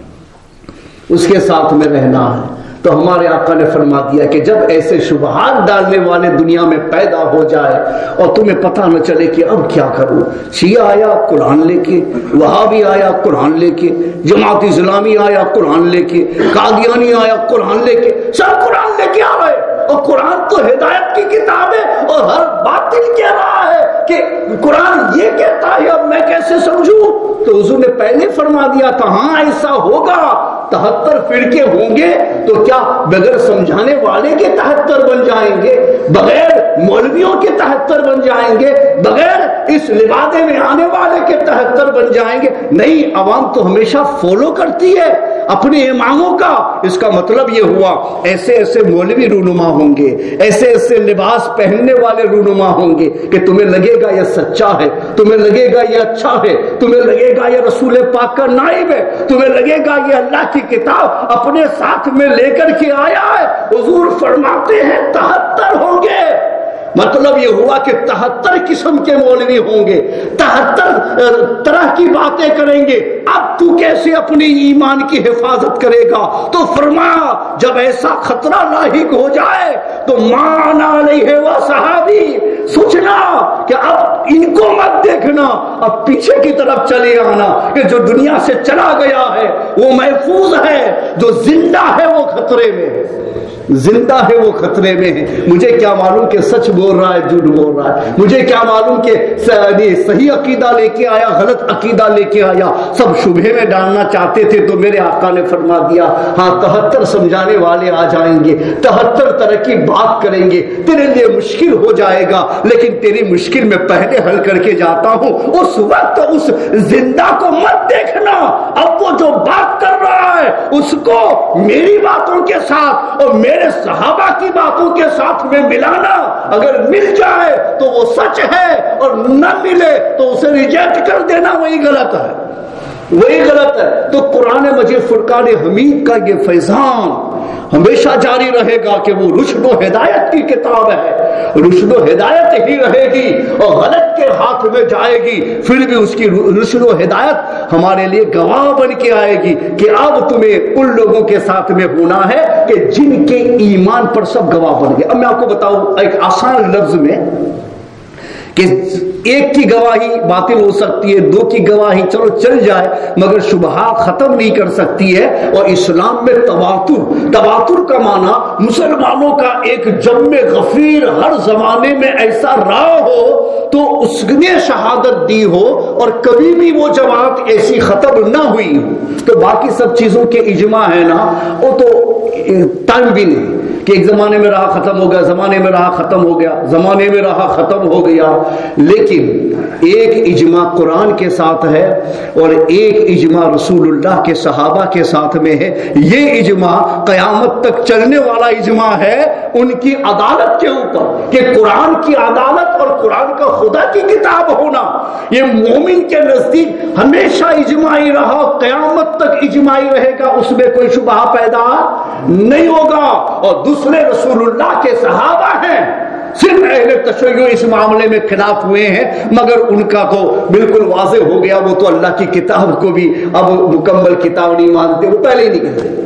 اس کے ساتھ میں رہنا ہے. تو ہمارے آقا نے فرما دیا کہ جب ایسے شبہات ڈالنے والے دنیا میں پیدا ہو جائے اور تمہیں پتہ نہ چلے کہ اب کیا کروں، شیعہ آیا قرآن لے کے، وہابی آیا قرآن لے کے، جماعت اسلامی آیا قرآن لے کے، قادیانی آیا قرآن لے کے، سب قرآن لے کے آ رہے. اور قرآن تو ہدایت کی کتاب ہے، اور ہر باطل کہہ رہا ہے کہ قرآن یہ کہتا ہے، اب میں کیسے سمجھوں؟ تو حضور نے پہلے فرما دیا تھا ہاں ایسا ہوگا 73 فرقے ہوں گے تو کیا بغیر سمجھانے والے کے 73 بن جائیں گے؟ بغیر مولویوں کے 73 بن جائیں گے؟ بغیر اس لبادے میں آنے والے کے 73 بن جائیں گے؟ نہیں، عوام تو ہمیشہ فالو کرتی ہے اپنے اماموں کا۔ اس کا مطلب یہ ہوا ایسے ایسے مولوی رونما ہوں گے، ایسے ایسے لباس پہننے والے رونما ہوں گے کہ تمہیں لگے گا یہ سچا ہے، تمہیں لگے گا یہ اچھا ہے، تمہیں لگے گا یہ رسول پاک کا نائب ہے، تمہیں لگے گا یہ اللہ کی کتاب اپنے ساتھ میں لے کر کے آیا ہے۔ حضور فرماتے ہیں 73 ہوں گے۔ مطلب یہ ہوا کہ 73 قسم کے مولوی ہوں گے، 73 طرح کی باتیں کریں گے۔ اب تو کیسے اپنی ایمان کی حفاظت کرے گا؟ تو فرمایا جب ایسا خطرہ لاحق ہو جائے تو مان علیہ و صحابی، سوچنا کہ اب ان کو مت دیکھنا، اب پیچھے کی طرف چلے آنا کہ جو دنیا سے چلا گیا ہے وہ محفوظ ہے، جو زندہ ہے وہ خطرے میں ہے، زندہ ہے وہ خطرے میں ہے۔ مجھے کیا معلوم کہ سچ بول رہا ہے جھوٹ بول رہا ہے، مجھے کیا معلوم کہ صحیح عقیدہ لے کے آیا غلط عقیدہ لے کے آیا۔ سب شبہے میں ڈالنا چاہتے تھے تو میرے آقا نے فرما دیا ہاں 73 سمجھانے والے آ جائیں گے، 73 طرح کی بات کریں گے، تیرے لیے مشکل ہو جائے گا لیکن تیری مشکل میں پہلے حل کر کے جاتا ہوں۔ اس وقت اس زندہ کو مت دیکھنا، اب وہ جو بات کر رہا ہے اس کو میری باتوں کے ساتھ اور میرے صحابہ کی باتوں کے ساتھ میں ملانا۔ اگر مل جائے تو وہ سچ ہے اور نہ ملے تو اسے ریجیکٹ کر دینا، وہی غلط ہے، وہی غلط ہے۔ تو قرآن مجید فرقان حمید کا یہ فیضان ہمیشہ جاری رہے گا کہ وہ رشد و ہدایت کی کتاب ہے، رشد و ہدایت ہی رہے گی اور غلط کے ہاتھ میں جائے گی پھر بھی اس کی رشد و ہدایت ہمارے لیے گواہ بن کے آئے گی کہ اب تمہیں ان لوگوں کے ساتھ میں ہونا ہے کہ جن کے ایمان پر سب گواہ بن گئے۔ اب میں آپ کو بتاؤں ایک آسان لفظ میں کہ ایک کی گواہی باطل ہو سکتی ہے، دو کی گواہی چلو چل جائے مگر شبہات ختم نہیں کر سکتی ہے۔ اور اسلام میں تواتر کا معنی مسلمانوں کا ایک جم غفیر ہر زمانے میں ایسا رہا ہو تو اس نے شہادت دی ہو اور کبھی بھی وہ جماعت ایسی ختم نہ ہوئی ہو۔ تو باقی سب چیزوں کے اجماع ہے نا، وہ تو ٹائم بھی نہیں کہ ایک زمانے میں رہا ختم ہو گیا، زمانے میں رہا ختم ہو گیا، زمانے میں رہا ختم ہو گیا۔ لیکن ایک اجماع قرآن کے ساتھ ہے اور ایک اجماع رسول اللہ کے صحابہ کے ساتھ میں ہے۔ یہ اجماع قیامت تک چلنے والا اجماع ہے ان کی عدالت کے اوپر کہ قرآن کی عدالت اور قرآن کا خدا کی کتاب ہونا یہ مومن کے نزدیک ہمیشہ اجماعی رہا، قیامت تک اجماعی رہے گا، اس میں کوئی شبہ پیدا نہیں ہوگا۔ اور دوسرے رسول اللہ کے صحابہ ہیں، صرف اہل تشیع اس معاملے میں خلاف ہوئے ہیں مگر ان کا تو بالکل واضح ہو گیا، وہ تو اللہ کی کتاب کو بھی اب مکمل کتاب نہیں مانتے، وہ پہلے ہی نہیں کہتے۔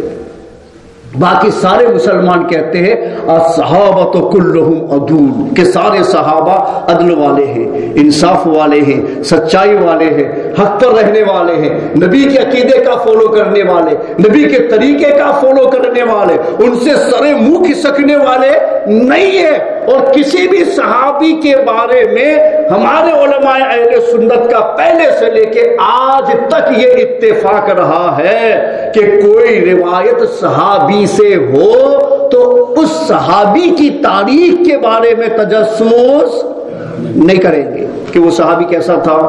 باقی سارے مسلمان کہتے ہیں الصحابۃ کلہم عدول، کہ سارے صحابہ عدل والے ہیں، انصاف والے ہیں، سچائی والے ہیں، حق پر رہنے والے ہیں، نبی کے عقیدے کا فالو کرنے والے، نبی کے طریقے کا فالو کرنے والے، ان سے سرے منہ کھسکنے والے نہیں ہے۔ اور کسی بھی صحابی کے بارے میں ہمارے علماء اہل سنت کا پہلے سے لے کے آج تک یہ اتفاق رہا ہے کہ کوئی روایت صحابی سے ہو تو اس صحابی کی تاریخ کے بارے میں تجسس نہیں کریں گے کہ وہ صحابی کیسا تھا،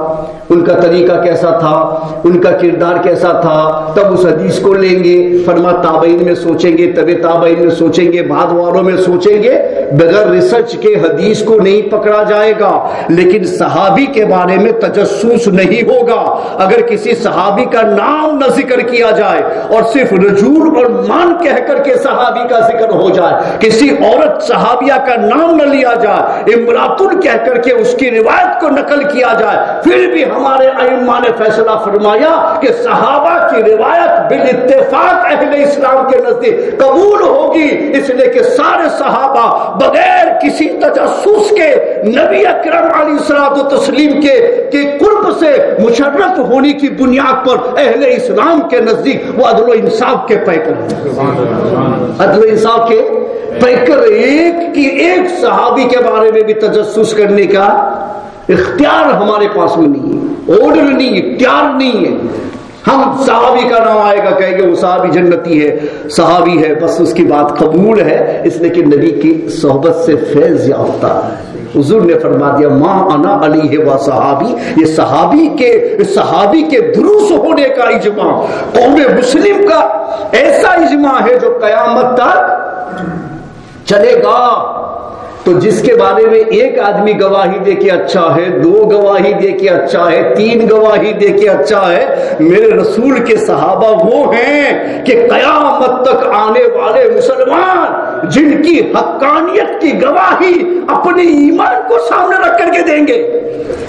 ان کا طریقہ کیسا تھا، ان کا کردار کیسا تھا، تب اس حدیث کو لیں گے۔ فرما تابعین میں سوچیں گے، طب تابعین میں سوچیں گے، بعد والوں میں سوچیں گے، بغیر ریسرچ کے حدیث کو نہیں پکڑا جائے گا۔ لیکن صحابی کے بارے میں تجسس نہیں ہوگا۔ اگر کسی صحابی کا نام نہ ذکر کیا جائے اور صرف رجول اور مان کہہ کر کے صحابی کا ذکر ہو جائے، کسی عورت صحابیہ کا نام نہ لیا جائے، امراتن کہہ کر کے اس کی روایت کو نقل کیا جائے، پھر بھی ہمارے ائمہ نے فیصلہ فرمایا کہ صحابہ کی روایت بالاتفاق اہل اسلام کے نزدیک قبول ہوگی، اس لیے کہ سارے صحابہ بغیر کسی تجسس کے نبی اکرم علیہ الصلوۃ والتسلیم کے قرب سے مشرف ہونے کی بنیاد پر اہل اسلام کے نزدیک وہ عدل و انصاف کے پیکر ہیں، عدل و انصاف کے پیکر۔ ایک صحابی کے بارے میں بھی تجسس کرنے کا اختیار ہمارے پاس میں نہیں ہے، آرڈر نہیں ہے، اختیار نہیں ہے۔ ہم صحابی کا نام آئے گا کہ کہ وہ صحابی جنتی ہے، صحابی ہے، بس اس کی بات قبول ہے اس لیے کہ نبی کی صحبت سے فیض یافتہ ہے۔ حضور نے فرما دیا ما انا علیہ و صحابی، یہ صحابی کے دروس ہونے کا اجماع قوم مسلم کا ایسا اجماع ہے جو قیامت تک چلے گا۔ تو جس کے بارے میں ایک آدمی گواہی دے کے اچھا ہے، دو گواہی دے کے اچھا ہے، تین گواہی دے کے اچھا ہے، میرے رسول کے صحابہ وہ ہیں کہ قیامت تک آنے والے مسلمان جن کی حقانیت کی گواہی اپنے ایمان کو سامنے رکھ کر کے دیں گے،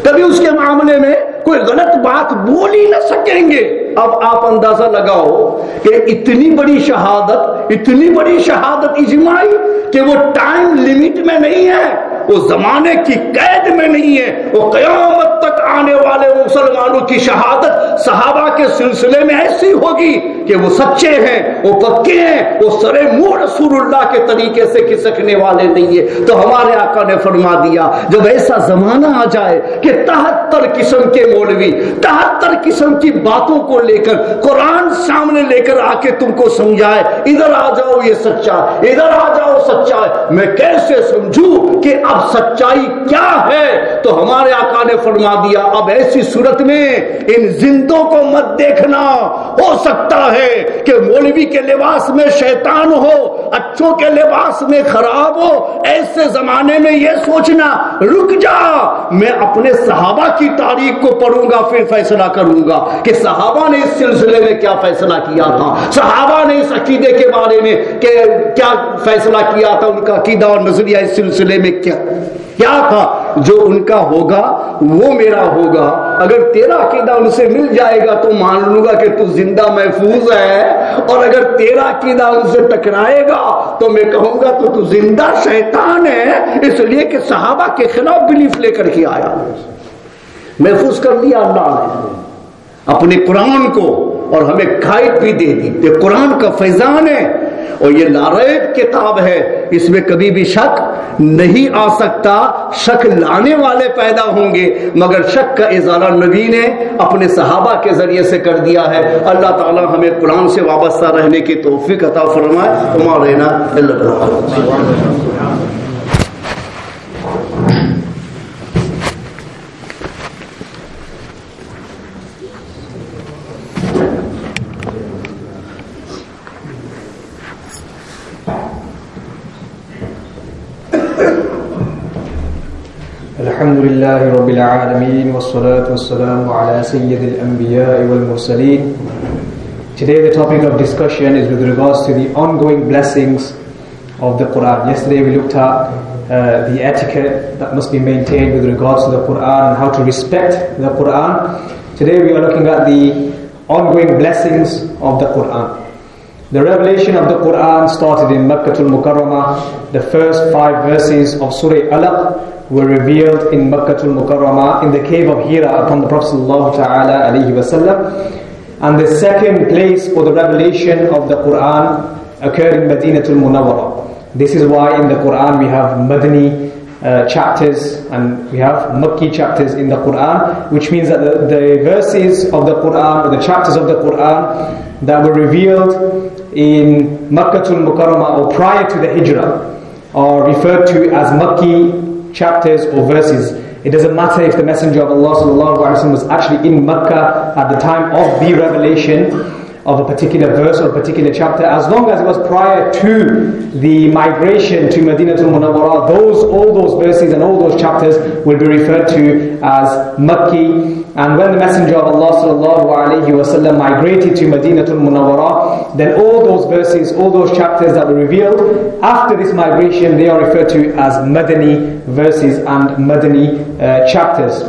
کبھی اس کے معاملے میں کوئی غلط بات بول ہی نہ سکیں گے۔ اب آپ اندازہ لگاؤ کہ اتنی بڑی شہادت اجماعی کہ وہ ٹائم لیمٹ میں نہیں ہے، وہ زمانے کی قید میں نہیں ہے، وہ قیامت تک آنے والے مسلمانوں کی شہادت صحابہ کے سلسلے میں ایسی ہوگی کہ وہ سچے ہیں، وہ پکے ہیں، وہ سرے منہ رسول اللہ کے طریقے سے کھسکنے والے نہیں ہیں۔ تو ہمارے آقا نے فرما دیا جب ایسا زمانہ آ جائے کہ 73 قسم کے مولوی 73 قسم کی باتوں کو لے کر قرآن سامنے لے کر آ کے تم کو سمجھائے ادھر آ جاؤ یہ سچا، ادھر آ جاؤ سچا ہے، میں کیسے سمجھوں کہ اب سچائی کیا ہے؟ تو ہمارے آقا نے فرما دیا اب ایسی صورت میں ان زندوں کو مت دیکھنا، ہو سکتا ہے کہ مولوی کے لباس میں شیطان ہو، اچھوں کے لباس میں خراب ہو، ایسے زمانے میں یہ سوچنا رک جا میں اپنے صحابہ کی تاریخ کو پڑھوں گا پھر فیصلہ کروں گا کہ صحابہ نے اس سلسلے میں کیا فیصلہ کیا تھا، صحابہ نے اس عقیدے کے بارے میں کیا فیصلہ کیا تھا، ان کا عقیدہ اور نظریہ اس سلسلے میں کیا تھا۔ جو ان کا ہوگا وہ میرا ہوگا، اگر تیرا عقیدہ ان سے مل جائے گا تو مان لوں گا کہ تو زندہ محفوظ ہے، اور اگر تیرا عقیدہ ان سے ٹکرائے گا تو میں کہوں گا تو زندہ شیطان ہے، اس لیے کہ صحابہ کے خلاف بلیف لے کر کے آیا۔ محفوظ کر لیا اللہ نے اپنے قرآن کو اور ہمیں قائد بھی دے دی کہ قرآن کا فیضان ہے اور یہ لاریب کتاب ہے، اس میں کبھی بھی شک نہیں آ سکتا۔ شک لانے والے پیدا ہوں گے مگر شک کا ازالہ نبی نے اپنے صحابہ کے ذریعے سے کر دیا ہے۔ اللہ تعالی ہمیں قرآن سے وابستہ رہنے کی توفیق عطا فرمائے۔ ہمارے نا الحمد لله رب العالمين والصلاة والسلام على سيد الأنبياء والمرسلين. Today the topic of discussion is with regards to the ongoing blessings of the Quran. Yesterday we looked at the etiquette that must be maintained with regards to the Quran and how to respect the Quran. Today we are looking at the ongoing blessings of the Quran. The revelation of the Quran started in Makkah al-Mukarramah. The first 5 verses of Surah Alaq were revealed in Makkah al-Mukarramah in the cave of Hira upon the Prophet ﷺ. And the second place for the revelation of the Quran occurred in Madinah al-Munawwarah. This is why in the Quran we have Madani chapters and we have Makki chapters in the Quran, which means that the verses of the Quran or the chapters of the Quran that were revealed in Makkah al-Mukarramah or prior to the Hijrah are referred to as Makki chapters or verses. It doesn't matter if the Messenger of Allah ﷺ was actually in Makkah at the time of the revelation of a particular verse or a particular chapter, as long as it was prior to the migration to Madinah al-Munawwarah, all those verses and all those chapters will be referred to as Makki. And when the Messenger of Allah ﷺ migrated to Madinah al-Munawwarah, then all those verses, all those chapters that were revealed after this migration, they are referred to as Madani verses and Madani chapters.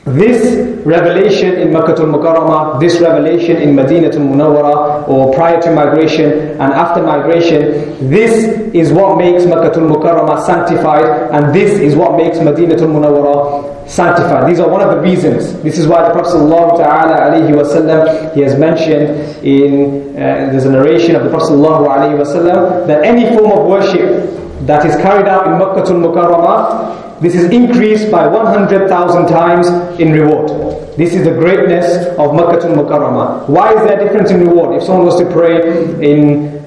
This revelation in Makkah al-Mukarramah, this revelation in Madinah al-Munawwarah, or prior to migration and after migration, this is what makes Makkah al-Mukarramah sanctified, and this is what makes Madinah al-Munawwarah sanctified. These are one of the reasons. This is why the Prophet ﷺ, he has mentioned there's a narration of the Prophet ﷺ that any form of worship that is carried out in Makkah al-Mukarramah this is increased by 100,000 times in reward. This is the greatness of Makkah al-Mukarramah. Why is there a difference in reward? If someone was to pray in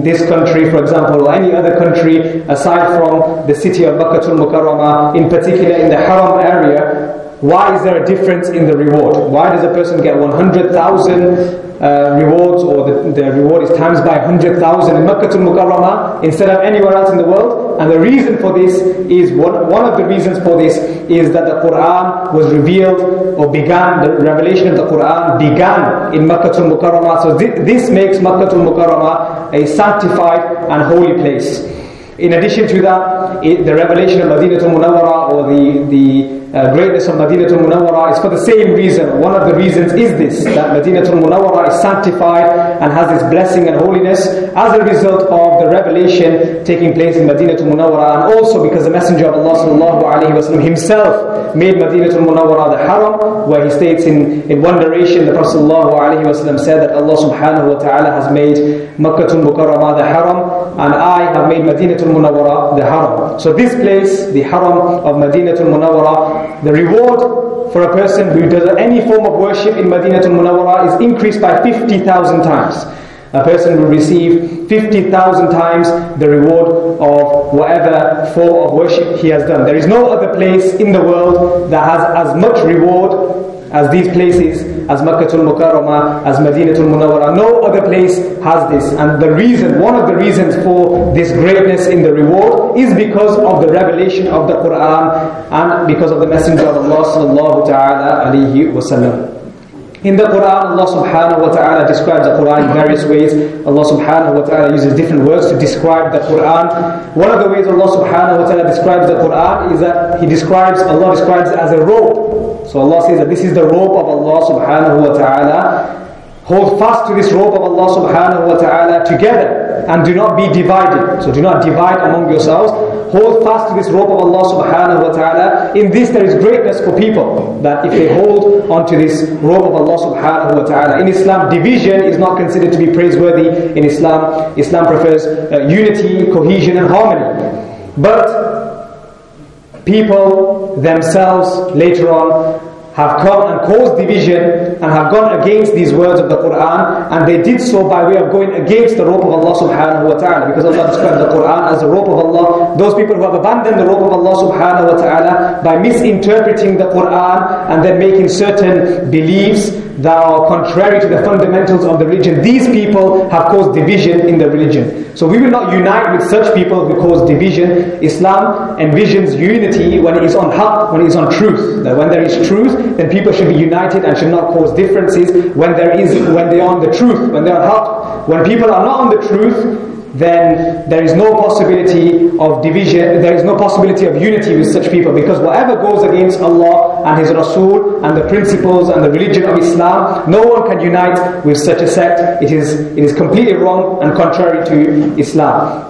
this country, for example, or any other country aside from the city of Makkah al-Mukarramah, in particular in the Haram area, why is there a difference in the reward? Why does a person get 100,000 rewards, or the reward is times by 100,000 in Makkah al-Mukarramah instead of anywhere else in the world? And the reason for this is, one of the reasons for this is that the Quran was revealed, or began, the revelation of the Quran began in Makkah al-Mukarramah. So this makes Makkah al-Mukarramah a sanctified and holy place. In addition to that, the revelation of Madinah al-Munawwara, or the greatness of Madinah al-Munawwara, is for the same reason. One of the reasons is this, that Madinah al-Munawwara is sanctified and has this blessing and holiness as a result of the revelation taking place in Madinah al-Munawwara, and also because the Messenger of Allah sallallahu alaihi wasallam himself made Madinah al-Munawwara the Haram, where he states in one narration, the Prophet sallallahu alaihi wasallam said that Allah subhanahu wa ta'ala has made Makkah al-Mukarramah the Haram, and I have made Madinah al-Munawwara the Haram. So this place, the Haram of Madinah al-Munawwara, the reward for a person who does any form of worship in Madinah al-Munawwara is increased by 50,000 times. A person will receive 50,000 times the reward of whatever form of worship he has done. There is no other place in the world that has as much reward as these places, as Makkah al-Mukarramah, as Madinah al-Munawwara. No other place has this. And the reason, one of the reasons for this greatness in the reward is because of the revelation of the Quran and because of the Messenger of Allah sallallahu ta'ala alayhi wa sallam. In the Quran, Allah subhanahu wa ta'ala describes the Quran in various ways. Allah subhanahu wa ta'ala uses different words to describe the Quran. One of the ways Allah subhanahu wa ta'ala describes the Quran is that Allah describes it as a robe. So Allah says that this is the robe of Allah subhanahu wa ta'ala. Hold fast to this robe of Allah subhanahu wa ta'ala together and do not be divided. So do not divide among yourselves. Hold fast to this robe of Allah subhanahu wa ta'ala. In this there is greatness for people, that if they hold onto this robe of Allah subhanahu wa ta'ala. In Islam, division is not considered to be praiseworthy. In Islam, Islam prefers unity, cohesion and harmony. But people themselves later on have come and caused division and have gone against these words of the Quran, and they did so by way of going against the robe of Allah subhanahu wa ta'ala, because Allah describes the Quran as the robe of Allah. Those people who have abandoned the robe of Allah subhanahu wa ta'ala by misinterpreting the Quran and then making certain beliefs that are contrary to the fundamentals of the religion, these people have caused division in the religion. So we will not unite with such people who cause division. Islam envisions unity when it is on haqq, when it is on truth. That when there is truth, then people should be united and should not cause differences when they are on the truth, when they are on haqq. When people are not on the truth, then there is no possibility of division, there is no possibility of unity with such people, because whatever goes against Allah and His Rasul and the principles and the religion of Islam, no one can unite with such a sect. It is completely wrong and contrary to Islam.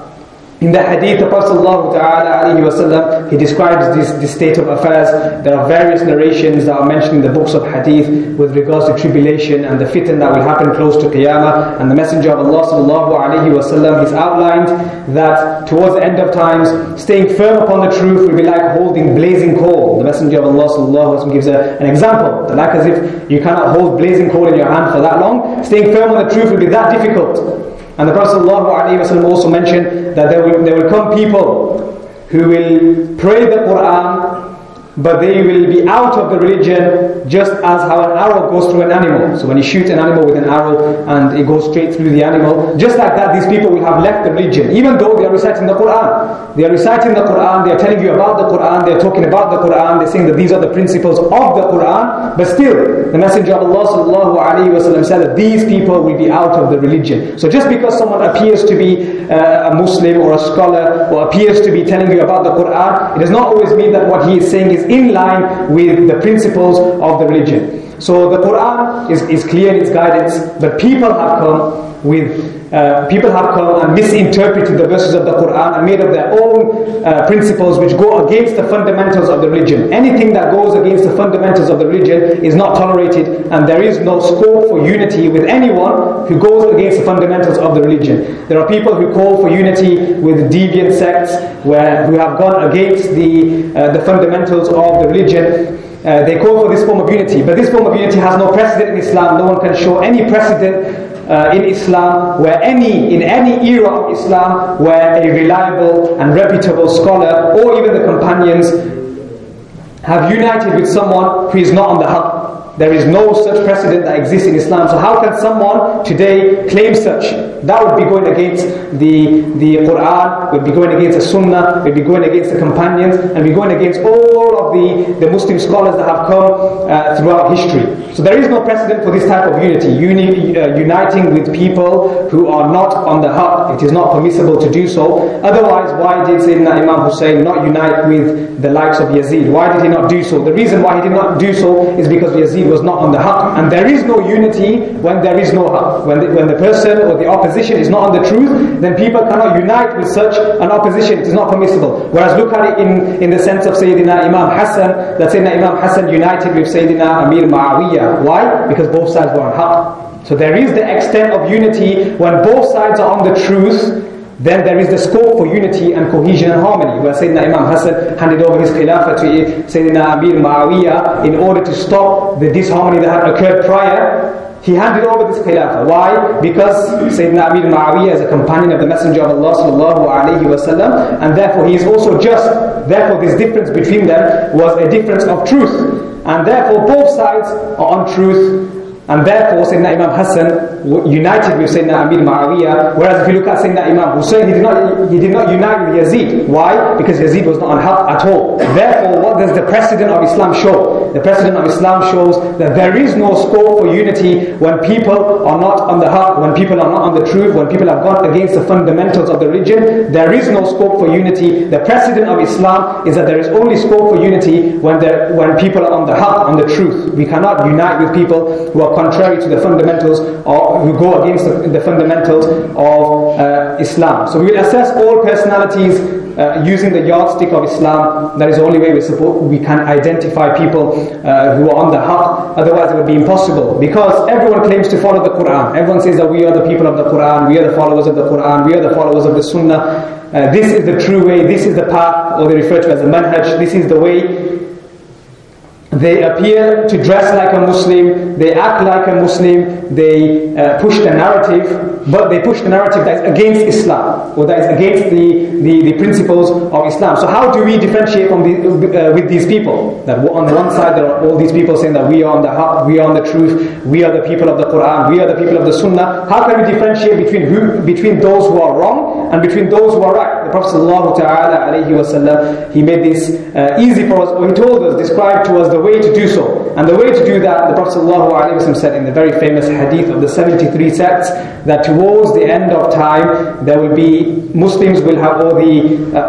In the hadith, the Prophet ﷺ, he describes this state of affairs. There are various narrations that are mentioned in the books of hadith with regards to tribulation and the fitan that will happen close to Qiyamah. And the Messenger of Allah ﷺ has outlined that towards the end of times, staying firm upon the truth will be like holding blazing coal. The Messenger of Allah ﷺ gives an example, that like as if you cannot hold blazing coal in your hand for that long, staying firm on the truth will be that difficult. And the Prophet ﷺ also mentioned that there will come people who will pray the Quran, but they will be out of the religion just as how an arrow goes through an animal. So when you shoot an animal with an arrow and it goes straight through the animal, just like that these people will have left the religion, even though they are reciting the Quran. They are reciting the Quran, they are telling you about the Quran, they are talking about the Quran, they are saying that these are the principles of the Quran, but still the Messenger of Allah ﷺ said that these people will be out of the religion. So just because someone appears to be a Muslim or a scholar or appears to be telling you about the Quran, it does not always mean that what he is saying is in line with the principles of the religion. So the Quran is clear in its guidance, but people have come and misinterpreted the verses of the Quran and made up their own principles which go against the fundamentals of the religion. Anything that goes against the fundamentals of the religion is not tolerated, and there is no scope for unity with anyone who goes against the fundamentals of the religion. There are people who call for unity with deviant sects who have gone against the fundamentals of the religion. They call for this form of unity, but this form of unity has no precedent in Islam. No one can show any precedent in Islam in any era of Islam where a reliable and reputable scholar or even the companions have united with someone who is not on the haqq. There is no such precedent that exists in Islam. So how can someone today claim such? That would be going against the Quran, would be going against the Sunnah, would be going against the companions, and be going against all of the Muslim scholars that have come throughout history. So there is no precedent for this type of unity, uniting with people who are not on the haqq. It is not permissible to do so. Otherwise, why did Sayyidina Imam Hussein not unite with the likes of Yazid? Why did he not do so? The reason why he did not do so is because Yazid was not on the haqq. And there is no unity when there is no haqq. When the person or the opposition is not on the truth, then people cannot unite with such an opposition. It is not permissible. Whereas look at it in the sense of Sayyidina Imam Hassan, that Sayyidina Imam Hassan united with Sayyidina Amir Muawiyah. Why? Because both sides were on haqq. So there is the extent of unity when both sides are on the truth. Then there is the scope for unity and cohesion and harmony. Where Sayyidina Imam Hassan handed over his khilafah to Sayyidina Amir Muawiyah in order to stop the disharmony that had occurred prior. He handed over this khilafah. Why? Because Sayyidina Amir Muawiyah is a companion of the Messenger of Allah sallallahu alayhi wa sallam, and therefore he is also just. Therefore this difference between them was a difference of truth. And therefore both sides are on truth. And therefore Sayyidina Imam Hassan united with Sayyidina Amir Muawiyah. Whereas if you look at Sayyidina Imam Hussein, he did not unite with Yazid. Why? Because Yazid was not on haqq at all. Therefore, what does the precedent of Islam show? The precedent of Islam shows that there is no scope for unity when people are not on the haqq, when people are not on the truth, when people have gone against the fundamentals of the religion. There is no scope for unity. The precedent of Islam is that there is only scope for unity when people are on the haqq, on the truth. We cannot unite with people who are contrary to the fundamentals or who go against the fundamentals of Islam. So we will assess all personalities using the yardstick of Islam. That is the only way we can identify people who are on the haqq. Otherwise it would be impossible, because everyone claims to follow the Quran. Everyone says that we are the people of the Quran, we are the followers of the Quran, we are the followers of the Sunnah. This is the true way, this is the path, or they refer to it as a manhaj. This is the way. They appear to dress like a Muslim, they act like a Muslim, they push the narrative, but they push the narrative that is against Islam, or that is against the principles of Islam. So how do we differentiate with these people? That on the one side there are all these people saying that we are on the haqq, we are on the truth, we are the people of the Quran, we are the people of the Sunnah. How can we differentiate between those who are wrong and between those who are right? The Prophet ﷺ, he made this easy for us, or he told us, described to us the way to do so. And the way to do that, the Prophet ﷺ said in the very famous hadith of the 73 sects, that towards the end of time there will be Muslims will have, or the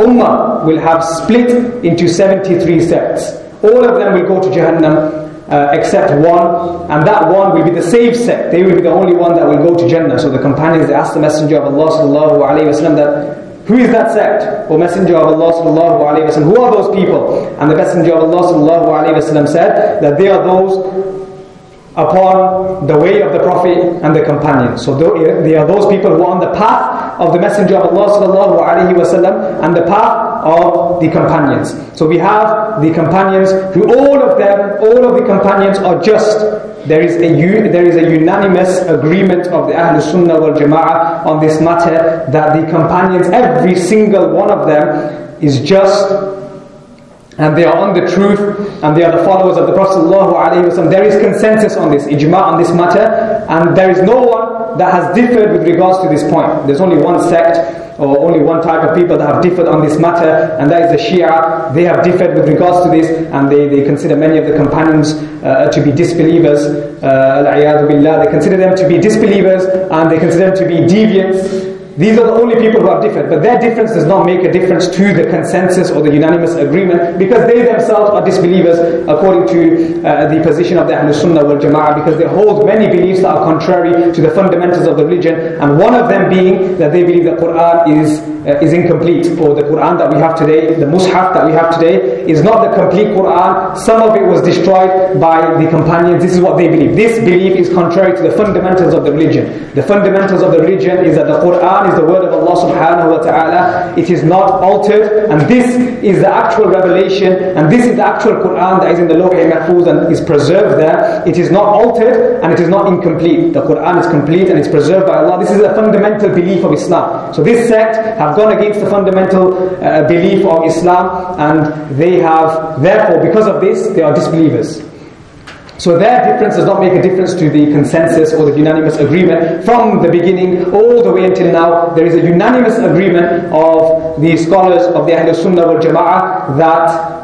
Ummah will have split into 73 sects. All of them will go to Jahannam except one, and that one will be the saved sect. They will be the only one that will go to Jannah. So the companions, they asked the Messenger of Allah ﷺ that, who is that sect? O Messenger of Allah sallallahu alayhi wa sallam, who are those people? And the Messenger of Allah sallallahu alayhi wa sallam said that they are those upon the way of the Prophet and the companions. So they are those people who are on the path of the Messenger of Allah sallallahu alayhi wa sallam and the path of the companions. So we have the companions who all of the companions are just. There is a unanimous agreement of the Ahlul Sunnah wal Jama'ah on this matter, that the companions, every single one of them is just, and they are on the truth, and they are the followers of the Prophet ﷺ. There is consensus on this, ijma' on this matter, and there is no one that has differed with regards to this point. There's only one sect, or only one type of people that have differed on this matter, and that is the Shia. They have differed with regards to this, and they consider many of the companions to be disbelievers. Al-'iyadu billah. They consider them to be disbelievers, and they consider them to be deviants. These are the only people who have differed, but their difference does not make a difference to the consensus or the unanimous agreement, because they themselves are disbelievers according to the position of the Ahlul Sunnah wal Jama'ah, because they hold many beliefs that are contrary to the fundamentals of the religion, and one of them being that they believe the Quran is incomplete, or the Quran that we have today, the Mus'haf that we have today, is not the complete Quran. Some of it was destroyed by the companions. This is what they believe. This belief is contrary to the fundamentals of the religion. The fundamentals of the religion is that the Quran is the word of Allah subhanahu wa ta'ala. It is not altered, and this is the actual revelation, and this is the actual Quran that is in the Lawh Mahfuz and is preserved there. It is not altered, and it is not incomplete. The Quran is complete and it's preserved by Allah. This is a fundamental belief of Islam. So this sect have gone against the fundamental belief of Islam, and they have, therefore, because of this, they are disbelievers. So their difference does not make a difference to the consensus or the unanimous agreement. From the beginning all the way until now, there is a unanimous agreement of the scholars of the Ahlul Sunnah wal Jama'ah that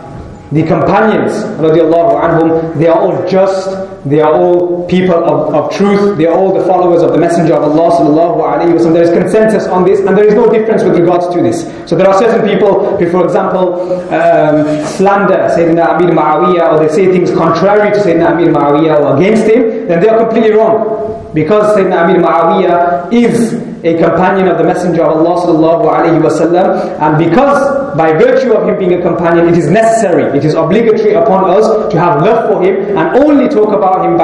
the companions, radiallahu anhum, they are all just, they are all people of truth, they are all the followers of the Messenger of Allah sallallahu alayhi wa sallam. There is consensus on this, and there is no difference with regards to this. So there are certain people who, for example, slander Sayyidina Amir Muawiyah, or they say things contrary to Sayyidina Amir Muawiyah or against him, then they are completely wrong. Because Sayyidina Amir Muawiyah is a companion of the Messenger of Allah sallallahu alayhi wa sallam, and because by virtue of him being a companion, it is necessary, it is obligatory upon us to have love for him and only talk about him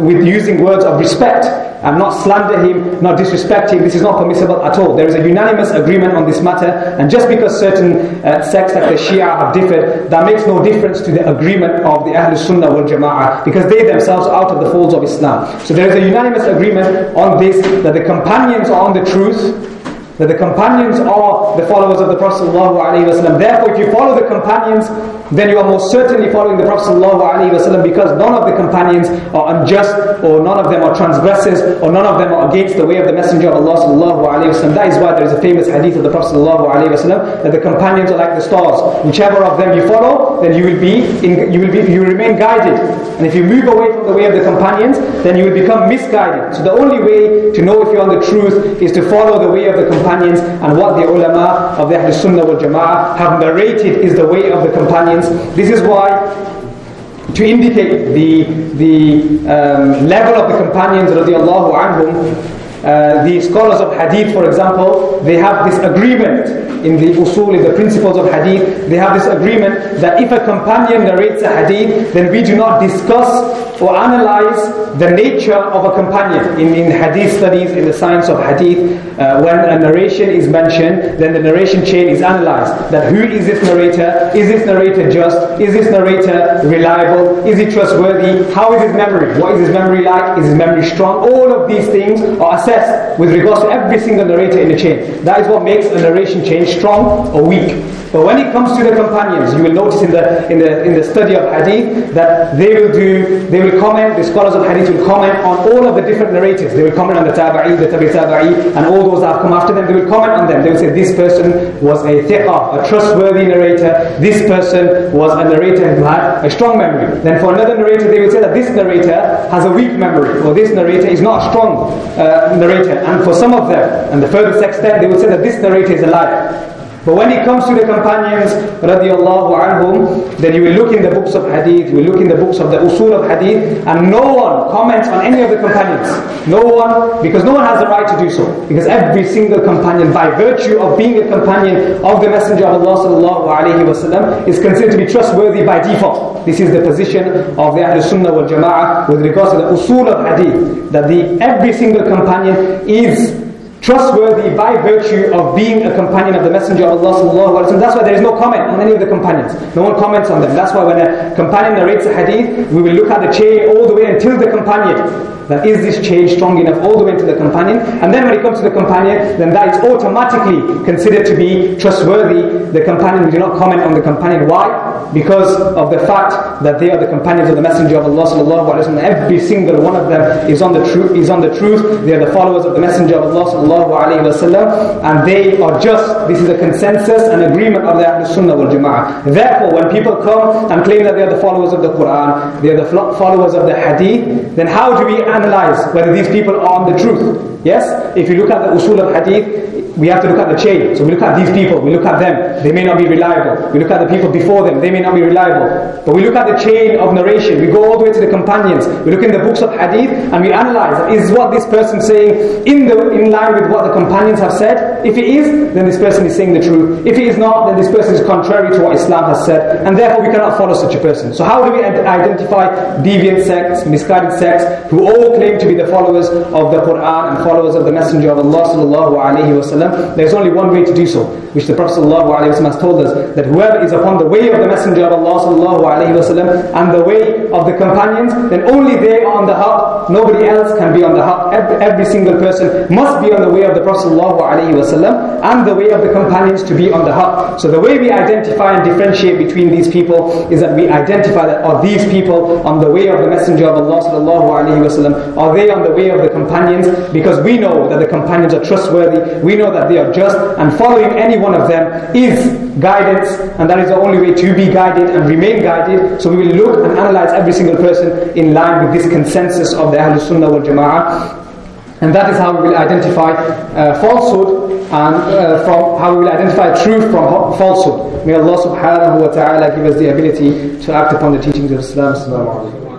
with using words of respect, and not slander him, not disrespect him. This is not permissible at all. There is a unanimous agreement on this matter, and just because certain sects like the Shia have differed, that makes no difference to the agreement of the Ahlul Sunnah wal Jama'ah, because they themselves are out of the folds of Islam. So there is a unanimous agreement on this, that the companions are on the truth, that the companions are the followers of the Prophet ﷺ. Therefore, if you follow the companions, then you are most certainly following the Prophet ﷺ, because none of the companions are unjust, or none of them are transgressors, or none of them are against the way of the Messenger of Allah ﷺ. That is why there is a famous hadith of the Prophet ﷺ, that the companions are like the stars. Whichever of them you follow, then you will remain guided. And if you move away from the way of the companions, then you will become misguided. So the only way to know if you're on the truth is to follow the way of the companions, and what the ulama of the Ahlul Sunnah wal Jama'ah have narrated is the way of the companions. This is why, to indicate the level of the companions radiallahu anhum, the scholars of hadith, for example, they have this agreement in the usul, in the principles of hadith. They have this agreement that if a companion narrates a hadith, then we do not discuss or analyze the nature of a companion. In hadith studies, in the science of hadith, when a narration is mentioned, then the narration chain is analyzed. That who is this narrator? Is this narrator just? Is this narrator reliable? Is he trustworthy? How is his memory? What is his memory like? Is his memory strong? All of these things are assessed with regards to every single narrator in the chain. That is what makes a narration chain strong or weak. But when it comes to the companions, you will notice in the study of hadith that they will comment, the scholars of hadith will comment on all of the different narrators. They will comment on the tabi'i, the tabi'i, and all those that have come after them. They will comment on them. They will say this person was a thiqah, a trustworthy narrator. This person was a narrator who had a strong memory. Then for another narrator, they will say that this narrator has a weak memory, or this narrator is not a strong narrator. And for some of them, and the furthest extent, they will say that this narrator is a liar. But when it comes to the companions radiallahu anhum, then you will look in the books of hadith, you will look in the books of the usul of hadith, and no one comments on any of the companions. No one, because no one has the right to do so. Because every single companion, by virtue of being a companion of the Messenger of Allah sallallahu alayhi wa sallam, is considered to be trustworthy by default. This is the position of the Ahlul Sunnah wal Jama'ah with regards to the usul of hadith, that every single companion is trustworthy by virtue of being a companion of the Messenger of Allah sallallahu alaihi wasallam. That's why there is no comment on any of the companions. No one comments on them. That's why when a companion narrates a hadith, we will look at the chain all the way until the companion. That is this chain strong enough all the way to the companion? And then when it comes to the companion, then that is automatically considered to be trustworthy. The companion, we do not comment on the companion. Why? because of the fact that they are the companions of the Messenger of Allah sallallahu alaihi wasallam. Every single one of them is on the truth. They are the followers of the Messenger of Allah sallallahu alaihi wasallam, and they are just. This is a consensus and agreement of the Ahlus Sunnah wal Jama'ah. Therefore, when people come and claim that they are the followers of the Quran, they are the followers of the Hadith, then how do we analyze whether these people are on the truth? Yes, if you look at the usul of Hadith, we have to look at the chain. So we look at these people, we look at them, they may not be reliable. We look at the people before them, they may not be reliable. But we look at the chain of narration, we go all the way to the companions, we look in the books of hadith, and we analyze, is what this person saying in line with what the companions have said? If it is, then this person is saying the truth. If it is not, then this person is contrary to what Islam has said, and therefore we cannot follow such a person. So how do we identify deviant sects, misguided sects, who all claim to be the followers of the Quran and followers of the Messenger of Allah sallallahu alaihi wasallam? There's only one way to do so, which the Prophet ﷺ has told us, that whoever is upon the way of the Messenger of Allah ﷺ and the way of the companions, then only they are on the haqq. Nobody else can be on the haqq. Every single person must be on the way of the Prophet ﷺ and the way of the companions to be on the haqq. So the way we identify and differentiate between these people is that we identify that are these people on the way of the Messenger of Allah ﷺ? Are they on the way of the companions? Because we know that the companions are trustworthy. We know that they are just, and following any one of them is guidance, and that is the only way to be guided and remain guided. So we will look and analyze every single person in line with this consensus of the Ahlus Sunnah wal Jama'ah. And that is how we will identify falsehood, and from how we will identify truth from falsehood. May Allah subhanahu wa ta'ala give us the ability to act upon the teachings of Islam. Assalamu alaikum.